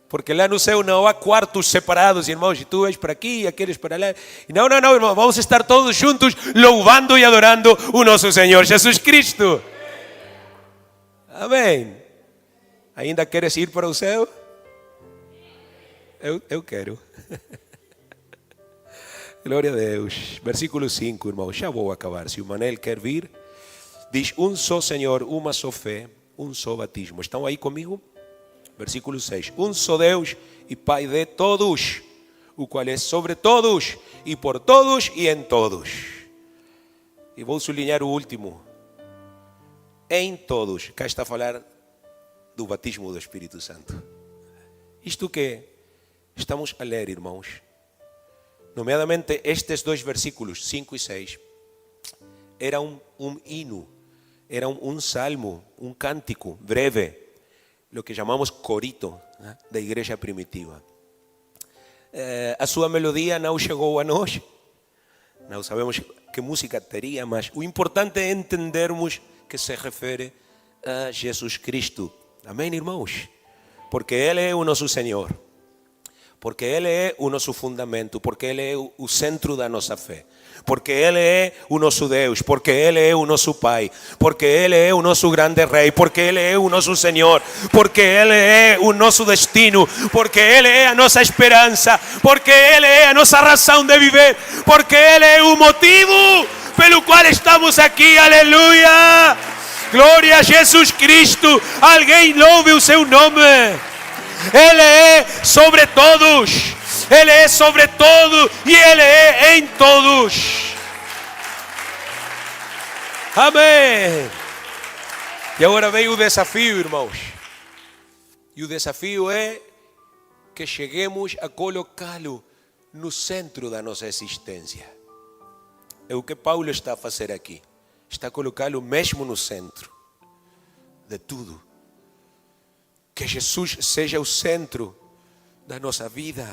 Porque lá no céu não há quartos separados, irmãos, e tu vais para aqui e aqueles para lá. Não, irmão, vamos estar todos juntos louvando e adorando o nosso Senhor Jesus Cristo. Amém. Ainda queres ir para o céu? Eu quero. Glória a Deus. Versículo 5, irmão. Já vou acabar. Se o Manel quer vir, diz: um só Senhor, uma só fé, um só batismo. Estão aí comigo? Versículo 6. Um só Deus e Pai de todos, o qual é sobre todos e por todos e em todos. E vou sublinhar o último. Em todos. Cá está a falar do batismo do Espírito Santo. Isto que estamos a ler, irmãos, nomeadamente estes dois versículos, 5 e 6, era um hino, era um salmo, um cântico breve, o que chamamos corito, né, da igreja primitiva. A sua melodia não chegou a nós, não sabemos que música teria, mas o importante é entendermos que se refere a Jesus Cristo. Amém, irmãos? Porque Ele é o nosso Senhor. Porque Ele é o nosso fundamento, porque Ele é o centro da nossa fé, porque Ele é o nosso Deus, porque Ele é o nosso Pai, porque Ele é o nosso grande Rei, porque Ele é o nosso Senhor, porque Ele é o nosso destino, porque Ele é a nossa esperança, porque Ele é a nossa razão de viver, porque Ele é o motivo pelo qual estamos aqui. Aleluia! Glória a Jesus Cristo. Alguém louve o seu nome. Ele é sobre todos, Ele é sobre todo e Ele é em todos. Amém. E agora vem o desafio, irmãos. E o desafio é que cheguemos a colocá-lo no centro da nossa existência. É o que Paulo está a fazer aqui. Está a colocá-lo mesmo no centro de tudo. Que Jesus seja o centro da nossa vida,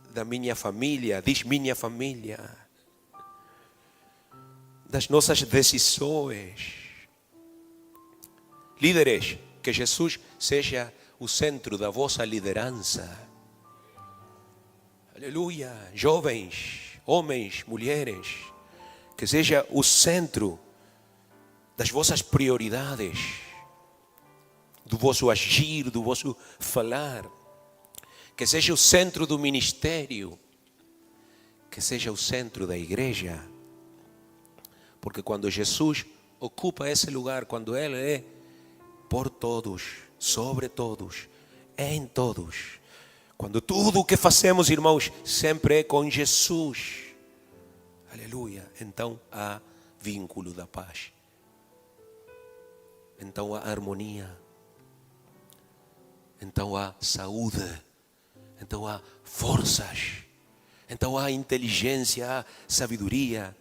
da minha família, diz minha família, das nossas decisões. Líderes, que Jesus seja o centro da vossa liderança. Aleluia. Jovens, homens, mulheres, que seja o centro das vossas prioridades, do vosso agir, do vosso falar, que seja o centro do ministério, que seja o centro da igreja, porque quando Jesus ocupa esse lugar, quando Ele é por todos, sobre todos, em todos, quando tudo o que fazemos, irmãos, sempre é com Jesus, aleluia, então há vínculo da paz. Então há harmonia, então há saúde, então há forças, então há inteligência, há sabedoria,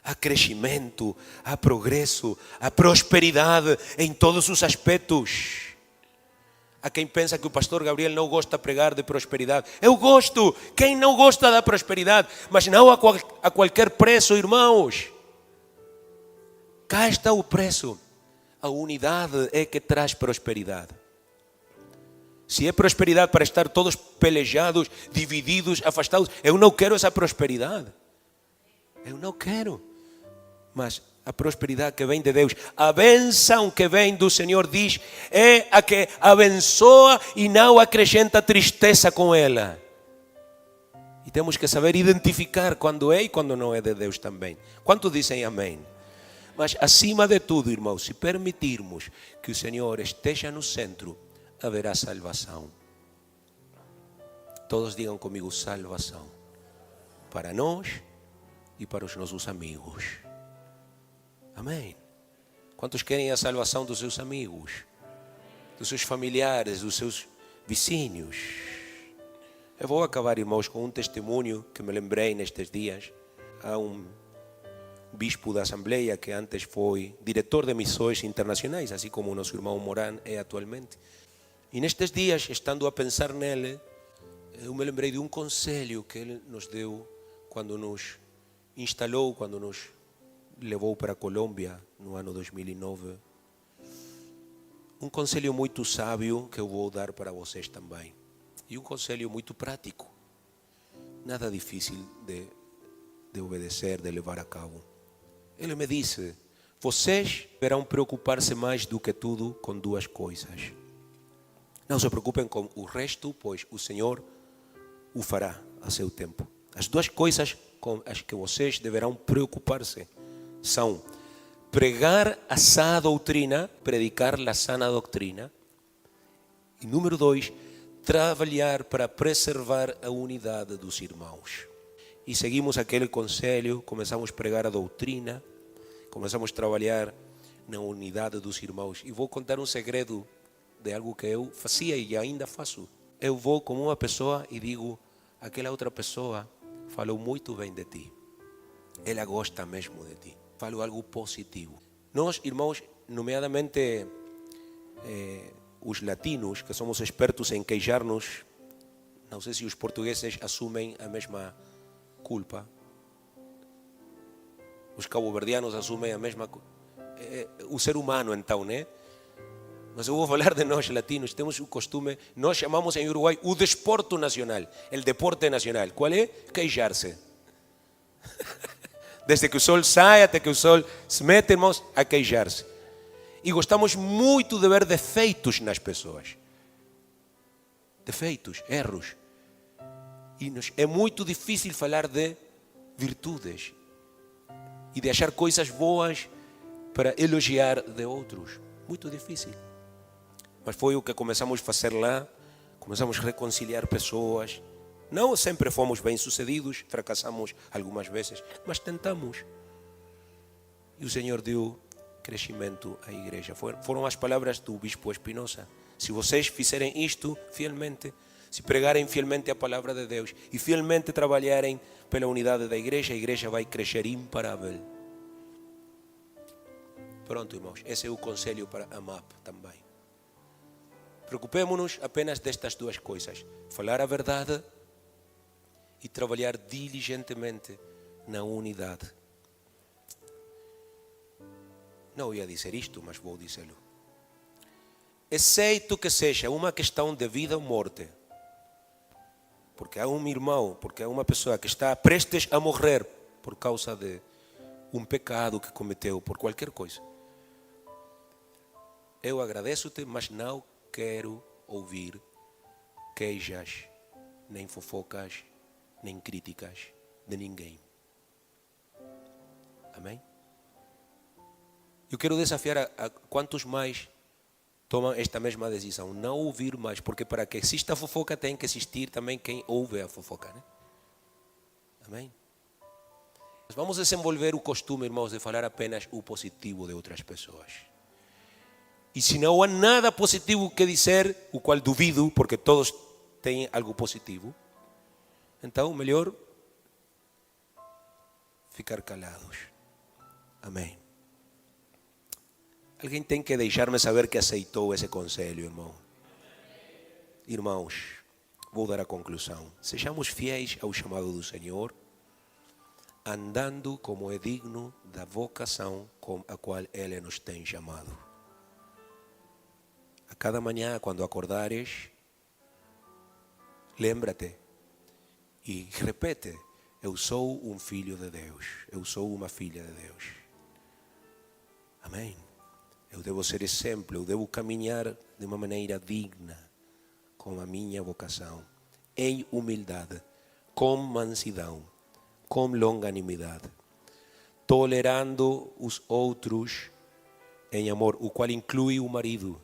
há crescimento, há progresso, há prosperidade em todos os aspectos. Há quem pensa que o pastor Gabriel não gosta de pregar de prosperidade. Eu gosto, quem não gosta da prosperidade, mas não a qualquer preço, irmãos. Cá está o preço. A unidade é que traz prosperidade. Se é prosperidade para estar todos pelejados, divididos, afastados, eu não quero essa prosperidade. Eu não quero. Mas a prosperidade que vem de Deus, a bênção que vem do Senhor, diz, é a que abençoa e não acrescenta tristeza com ela. E temos que saber identificar quando é e quando não é de Deus também. Quantos dizem amém? Mas acima de tudo, irmãos, se permitirmos que o Senhor esteja no centro, haverá salvação. Todos digam comigo, salvação. Para nós e para os nossos amigos. Amém. Quantos querem a salvação dos seus amigos? Dos seus familiares, dos seus vizinhos? Eu vou acabar, irmãos, com um testemunho que me lembrei nestes dias. Há um bispo da Assembleia que antes foi diretor de missões internacionais, assim como o nosso irmão Moran é atualmente. E nestes dias, estando a pensar nele, eu me lembrei de um conselho que ele nos deu quando nos instalou, quando nos levou para a Colômbia no ano 2009. Um conselho muito sábio que eu vou dar para vocês também. E um conselho muito prático. Nada difícil de obedecer, de levar a cabo. Ele me disse, vocês deverão preocupar-se mais do que tudo com duas coisas. Não se preocupem com o resto, pois o Senhor o fará a seu tempo. As duas coisas com as que vocês deverão preocupar-se são pregar a sã doutrina, predicar a sana doutrina. E número 2, trabalhar para preservar a unidade dos irmãos. E seguimos aquele conselho, começamos a pregar a doutrina, começamos a trabalhar na unidade dos irmãos. E vou contar um segredo de algo que eu fazia e ainda faço. Eu vou como uma pessoa e digo, aquela outra pessoa falou muito bem de ti. Ela gosta mesmo de ti. Falo algo positivo. Nós, irmãos, nomeadamente os latinos, que somos expertos em queixar-nos, não sei se os portugueses assumem a mesma culpa. Os cabo-verdianos assumem a mesma culpa. O ser humano, então, né? Mas eu vou falar de nós latinos, temos o costume, nós chamamos em Uruguai o desporto nacional, o deporte nacional. Qual é? Queijar-se. Desde que o sol sai até que o sol se mete, irmãos, a queijar-se. E gostamos muito de ver defeitos nas pessoas. Defeitos, erros. E é muito difícil falar de virtudes e de achar coisas boas para elogiar de outros. Muito difícil. Mas foi o que começamos a fazer lá. Começamos a reconciliar pessoas. Não sempre fomos bem-sucedidos, fracassamos algumas vezes, mas tentamos. E o Senhor deu crescimento à igreja. Foram as palavras do bispo Espinosa. Se vocês fizerem isto fielmente, se pregarem fielmente a palavra de Deus e fielmente trabalharem pela unidade da igreja, a igreja vai crescer imparável. Pronto, irmãos, esse é o conselho para a MAP também. Preocupemos-nos apenas destas duas coisas: falar a verdade e trabalhar diligentemente na unidade. Não ia dizer isto, mas vou dizê-lo. Exceto que seja uma questão de vida ou morte, porque há um irmão, porque há uma pessoa que está prestes a morrer por causa de um pecado que cometeu, por qualquer coisa. Eu agradeço-te, mas não quero ouvir queixas, nem fofocas, nem críticas de ninguém. Amém? Eu quero desafiar a quantos mais tomam esta mesma decisão, não ouvir mais, porque para que exista a fofoca tem que existir também quem ouve a fofoca, né? Amém? Mas vamos desenvolver o costume, irmãos, de falar apenas o positivo de outras pessoas. E se não há nada positivo que dizer, o qual duvido, porque todos têm algo positivo, então melhor ficar calados. Amém. Alguém tem que deixar-me saber que aceitou esse conselho, irmão. Irmãos, vou dar a conclusão. Sejamos fiéis ao chamado do Senhor, andando como é digno da vocação com a qual Ele nos tem chamado. A cada manhã, quando acordares, lembra-te e repete: eu sou um filho de Deus, eu sou uma filha de Deus. Amém. Eu devo ser exemplo, eu devo caminhar de uma maneira digna com a minha vocação, em humildade, com mansidão, com longanimidade, tolerando os outros em amor, o qual inclui o marido.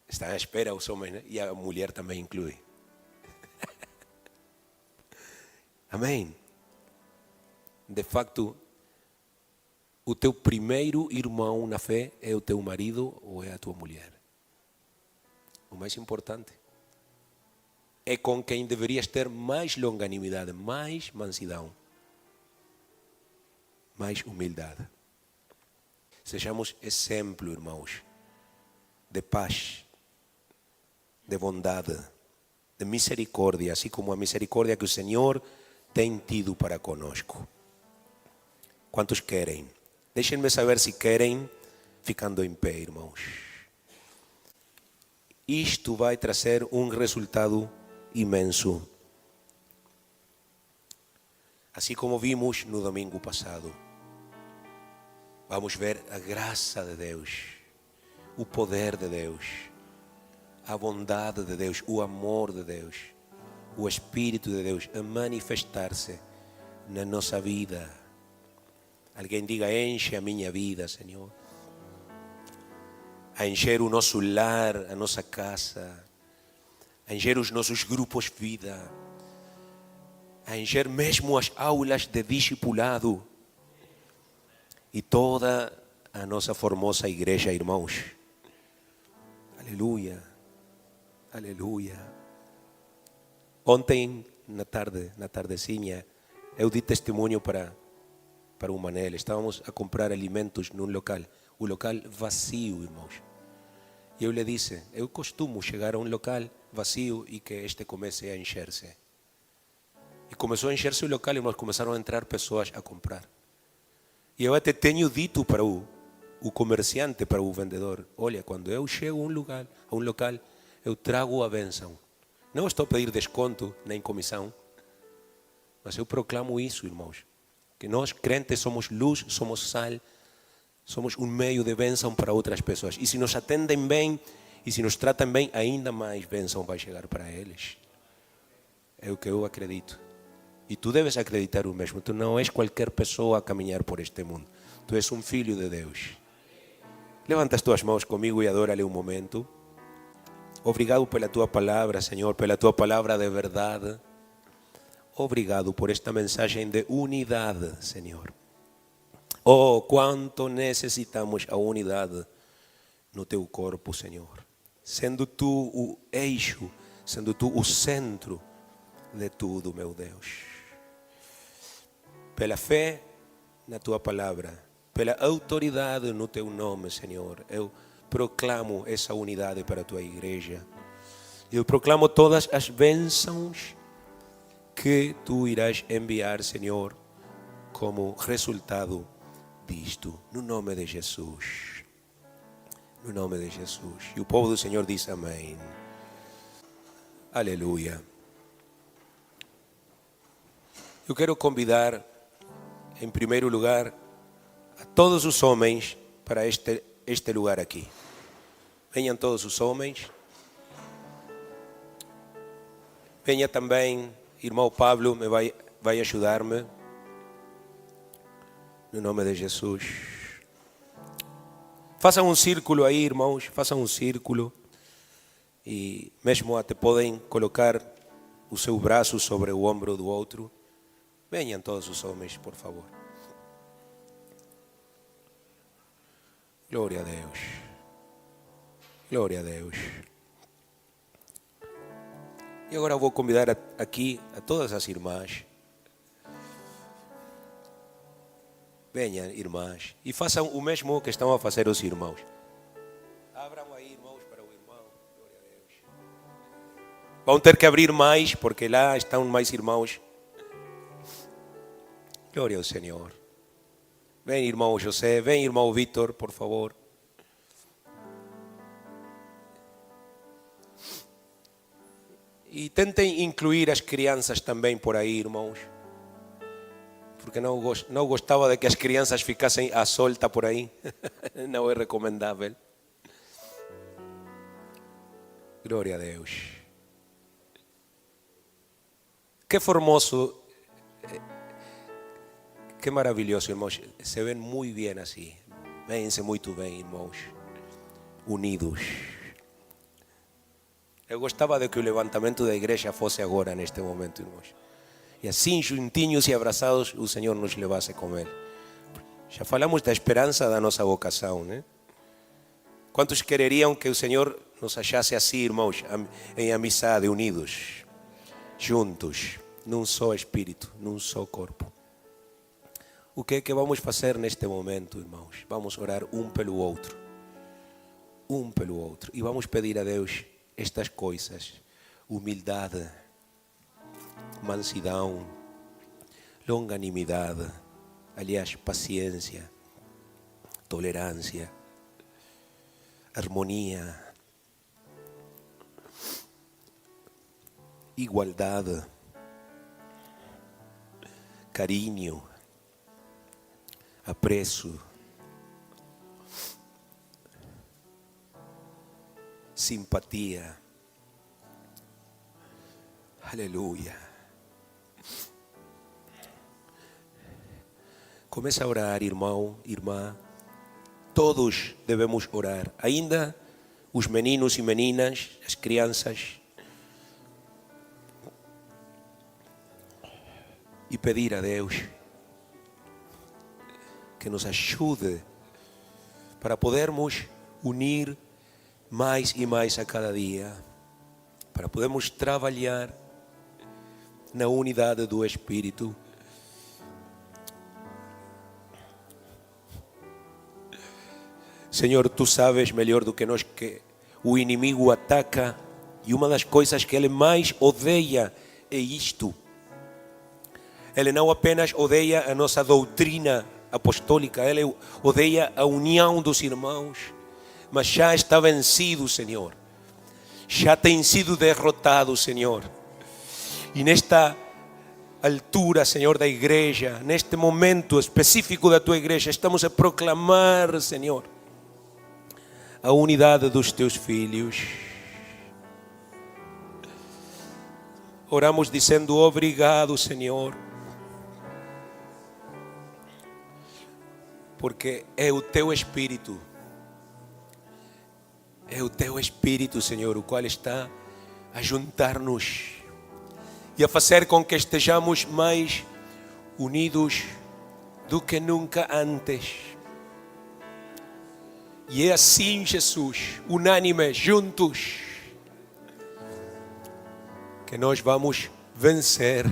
Está à espera os homens, né? E a mulher também inclui. Amém. De facto, o teu primeiro irmão na fé é o teu marido ou é a tua mulher. O mais importante. É com quem deverias ter mais longanimidade, mais mansidão, mais humildade. Sejamos exemplo, irmãos, de paz, de bondade, de misericórdia, assim como a misericórdia que o Senhor tem tido para conosco. Quantos querem? Deixem-me saber se querem, ficando em pé, irmãos. Isto vai trazer um resultado imenso. Assim como vimos no domingo passado. Vamos ver a graça de Deus, o poder de Deus, a bondade de Deus, o amor de Deus, o Espírito de Deus a manifestar-se na nossa vida. Alguém diga: enche a minha vida, Senhor. A encher o nosso lar, a nossa casa, a encher os nossos grupos de vida, a encher mesmo as aulas de discipulado e toda a nossa formosa igreja, irmãos. Aleluia, aleluia. Ontem, na tardezinha, eu dei testemunho para o Manel. Estávamos a comprar alimentos num local, o local vazio, irmãos. E eu lhe disse: eu costumo chegar a um local vazio e que este comece a encher-se. E começou a encher-se o local, irmãos, começaram a entrar pessoas a comprar. E eu até tenho dito para o o comerciante para o vendedor. Olha, quando eu chego a um local, eu trago a bênção. Não estou a pedir desconto nem comissão, mas eu proclamo isso, irmãos. Que nós, crentes, somos luz, somos sal, somos um meio de bênção para outras pessoas. E se nos atendem bem, e se nos tratam bem, ainda mais bênção vai chegar para eles. É o que eu acredito. E tu deves acreditar o mesmo. Tu não és qualquer pessoa a caminhar por este mundo. Tu és um filho de Deus. Levanta as tuas mãos comigo e adora-lhe um momento. Obrigado pela tua palavra, Senhor, pela tua palavra de verdade. Obrigado por esta mensagem de unidade, Senhor. Oh, quanto necessitamos a unidade no teu corpo, Senhor. Sendo tu o eixo, sendo tu o centro de tudo, meu Deus. Pela fé na tua palavra, pela autoridade no teu nome, Senhor, eu proclamo essa unidade para a tua igreja. Eu proclamo todas as bênçãos que tu irás enviar, Senhor, como resultado disto, no nome de Jesus. No nome de Jesus. E o povo do Senhor diz amém. Aleluia. Eu quero convidar, em primeiro lugar, a todos os homens para este lugar aqui. Venham todos os homens. Venha também, irmão Pablo, vai ajudar-me. No nome de Jesus. Façam um círculo aí, irmãos. Façam um círculo. E mesmo até podem colocar o seu braço sobre o ombro do outro. Venham todos os homens, por favor. Glória a Deus. Glória a Deus. E agora vou convidar aqui a todas as irmãs. Venham, irmãs, e façam o mesmo que estão a fazer os irmãos. Abram aí, irmãos, para o irmão. Glória a Deus. Vão ter que abrir mais, porque lá estão mais irmãos. Glória ao Senhor. Vem, irmão José, vem, irmão Vítor, por favor. E tentem incluir as crianças também por aí, irmãos. Porque não gostava de que as crianças ficassem à solta por aí. Não é recomendável. Glória a Deus. Que formoso, que maravilhoso, irmãos. Se ven muito bem assim. Vêm-se muito bem, irmãos. Unidos. Eu gostava de que o levantamento da igreja fosse agora, neste momento, irmãos. E assim, juntinhos e abraçados, o Senhor nos levasse com Ele. Já falamos da esperança da nossa vocação, né? Quantos quereriam que o Senhor nos achasse assim, irmãos, em amizade, unidos, juntos, num só espírito, num só corpo? O que é que vamos fazer neste momento, irmãos? Vamos orar um pelo outro. Um pelo outro. E vamos pedir a Deus estas coisas: humildade, mansidão, longanimidade, aliás, paciência, tolerância, harmonia, igualdade, carinho, apreço, simpatia. Aleluia. Começa a orar, irmão, irmã. Todos devemos orar. Ainda os meninos e meninas, as crianças. E pedir a Deus que nos ajude para podermos unir mais e mais a cada dia, para podermos trabalhar na unidade do Espírito. Senhor, Tu sabes melhor do que nós que o inimigo ataca, e uma das coisas que ele mais odeia é isto. Ele não apenas odeia a nossa doutrina apostólica, ele odeia a união dos irmãos, mas já está vencido, Senhor. Já tem sido derrotado, Senhor. E nesta altura, Senhor, da igreja, neste momento específico da tua igreja, estamos a proclamar, Senhor, a unidade dos teus filhos. Oramos dizendo obrigado, Senhor, porque é o teu Espírito, Senhor, o qual está a juntar-nos e a fazer com que estejamos mais unidos do que nunca antes. E é assim, Jesus, unânimes, juntos, que nós vamos vencer,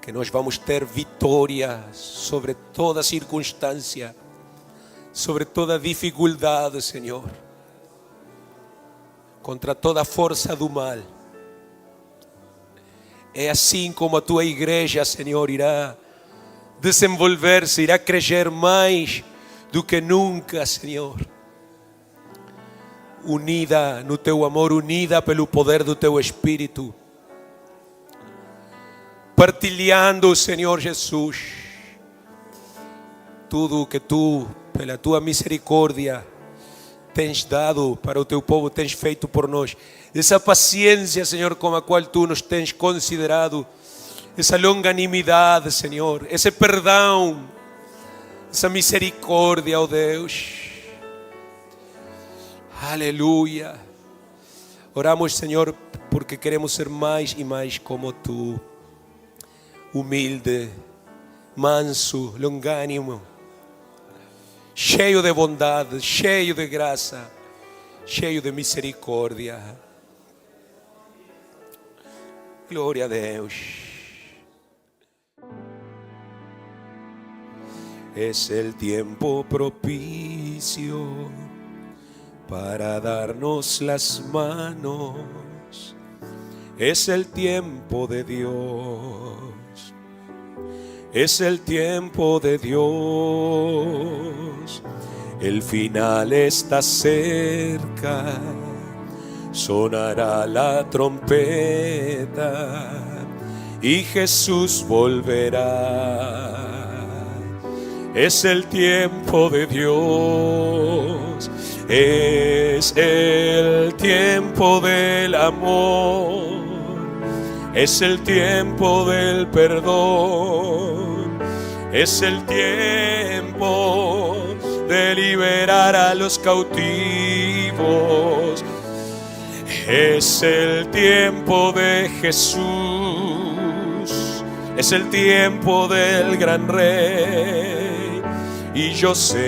que nós vamos ter vitória sobre toda circunstância, sobre toda dificuldade, Senhor, contra toda força do mal. É assim como a tua igreja, Senhor, irá desenvolver-se, irá crescer mais do que nunca, Senhor. Unida no teu amor, unida pelo poder do teu Espírito. Partilhando, Senhor Jesus, tudo o que tu, pela tua misericórdia, tens dado para o teu povo, tens feito por nós. Essa paciência, Senhor, com a qual tu nos tens considerado, essa longanimidade, Senhor, esse perdão, essa misericórdia, ó Deus. Aleluia. Oramos, Senhor, porque queremos ser mais e mais como tu. Humilde, manso, longânimo, cheio de bondade, cheio de graça, cheio de misericórdia. Glória a Deus. Es el tiempo propicio para darnos las manos. Es el tiempo de Dios. Es el tiempo de Dios. El final está cerca. Sonará la trompeta y Jesús volverá. Es el tiempo de Dios. Es el tiempo del amor. Es el tiempo del perdón. Es el tiempo de liberar a los cautivos. Es el tiempo de Jesús. Es el tiempo del gran Rey. Y yo sé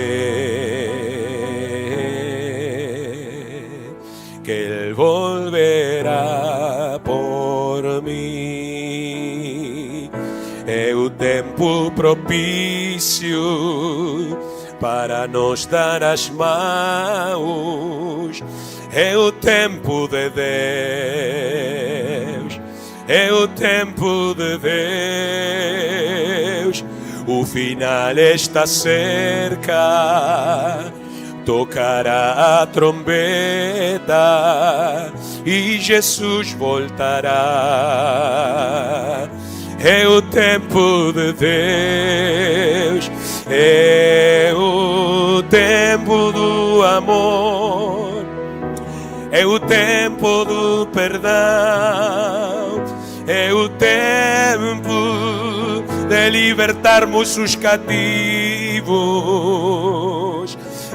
que Él volverá por mí. É o tempo propício para nos dar as mãos. É o tempo de Deus. É o tempo de Deus. O final está cerca. Tocará a trombeta e Jesus voltará. É o tempo de Deus. É o tempo do amor. É o tempo do perdão. É o tempo de libertarmos os cativos.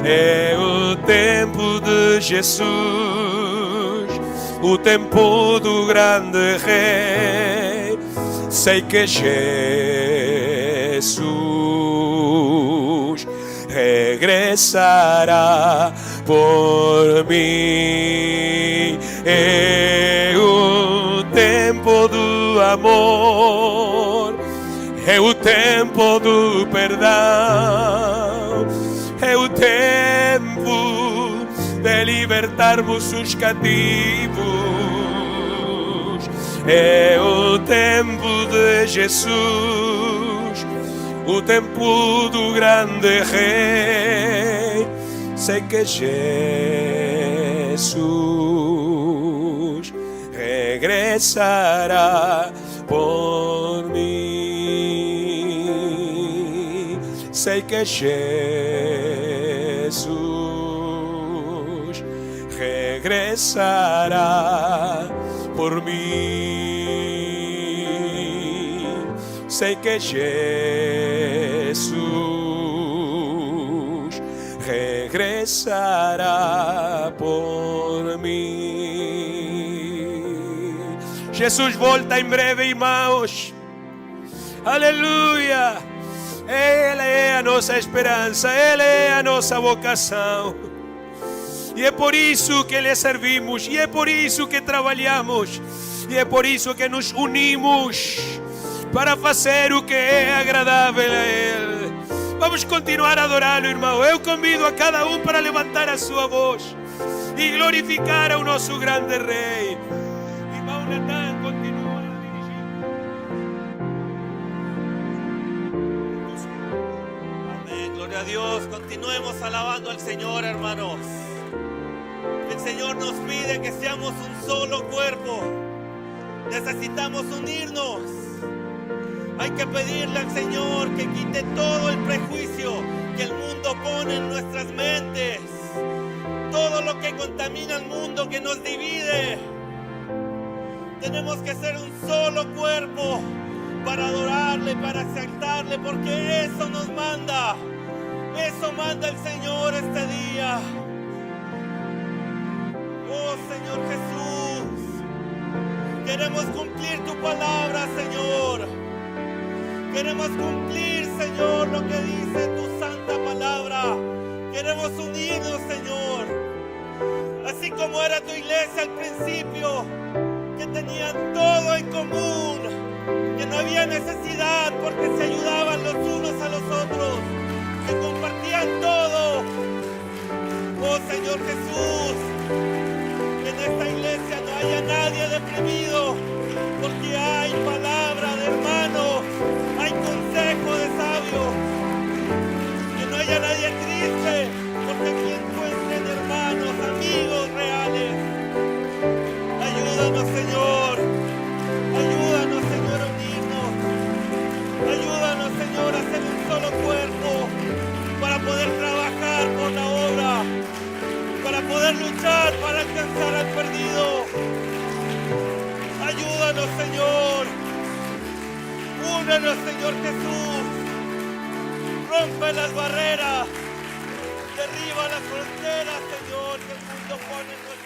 É o tempo de Jesus, o tempo do grande Rei. Sei que Jesus regressará por mim. É o tempo do amor, é o tempo do perdão, é o tempo de libertarmos os cativos. É o tempo de Jesus, o tempo do grande rei. Sei que Jesus regressará por mim. Sei que Jesus regressará por mim. Sei que Jesus regressará por mim. Jesus volta em breve, irmãos. Aleluia! Ele é a nossa esperança, Ele é a nossa vocação. E é por isso que lhe servimos, e é por isso que trabalhamos, e é por isso que nos unimos para fazer o que é agradável a Ele. Vamos continuar a adorá-lo, irmão. Eu convido a cada um para levantar a sua voz e glorificar ao nosso grande Rei. Irmão Natan, continua a dirigir. Amén, gloria a Dios. Continuemos alabando al Señor, hermanos. El Señor nos pide que seamos un solo cuerpo. Necesitamos unirnos. Hay que pedirle al Señor que quite todo el prejuicio que el mundo pone en nuestras mentes. Todo lo que contamina el mundo, que nos divide. Tenemos que ser un solo cuerpo para adorarle, para exaltarle, porque eso nos manda. Eso manda el Señor este día. Oh Señor Jesús, queremos cumplir tu palabra, Señor. Queremos cumplir, Señor, lo que dice tu santa palabra. Queremos unirnos, Señor. Así como era tu iglesia al principio, que tenían todo en común, que no había necesidad porque se ayudaban los unos a los otros, que compartían todo. Oh Señor Jesús, que en esta iglesia no haya nadie deprimido, porque hay palabra de hermano, hay consejo de sabio. Que no haya nadie triste, porque aquí encuentren hermanos, amigos reales. Ayúdanos, Señor. Ayúdanos, Señor, a unirnos. Ayúdanos, Señor, a ser un solo cuerpo para poder trabajar por la obra, para poder luchar, para alcanzar al perdido. Ayúdanos, Señor. Únenos, Señor Jesús. Rompe las barreras. Derriba las fronteras, Señor, que el mundo pone en nuestra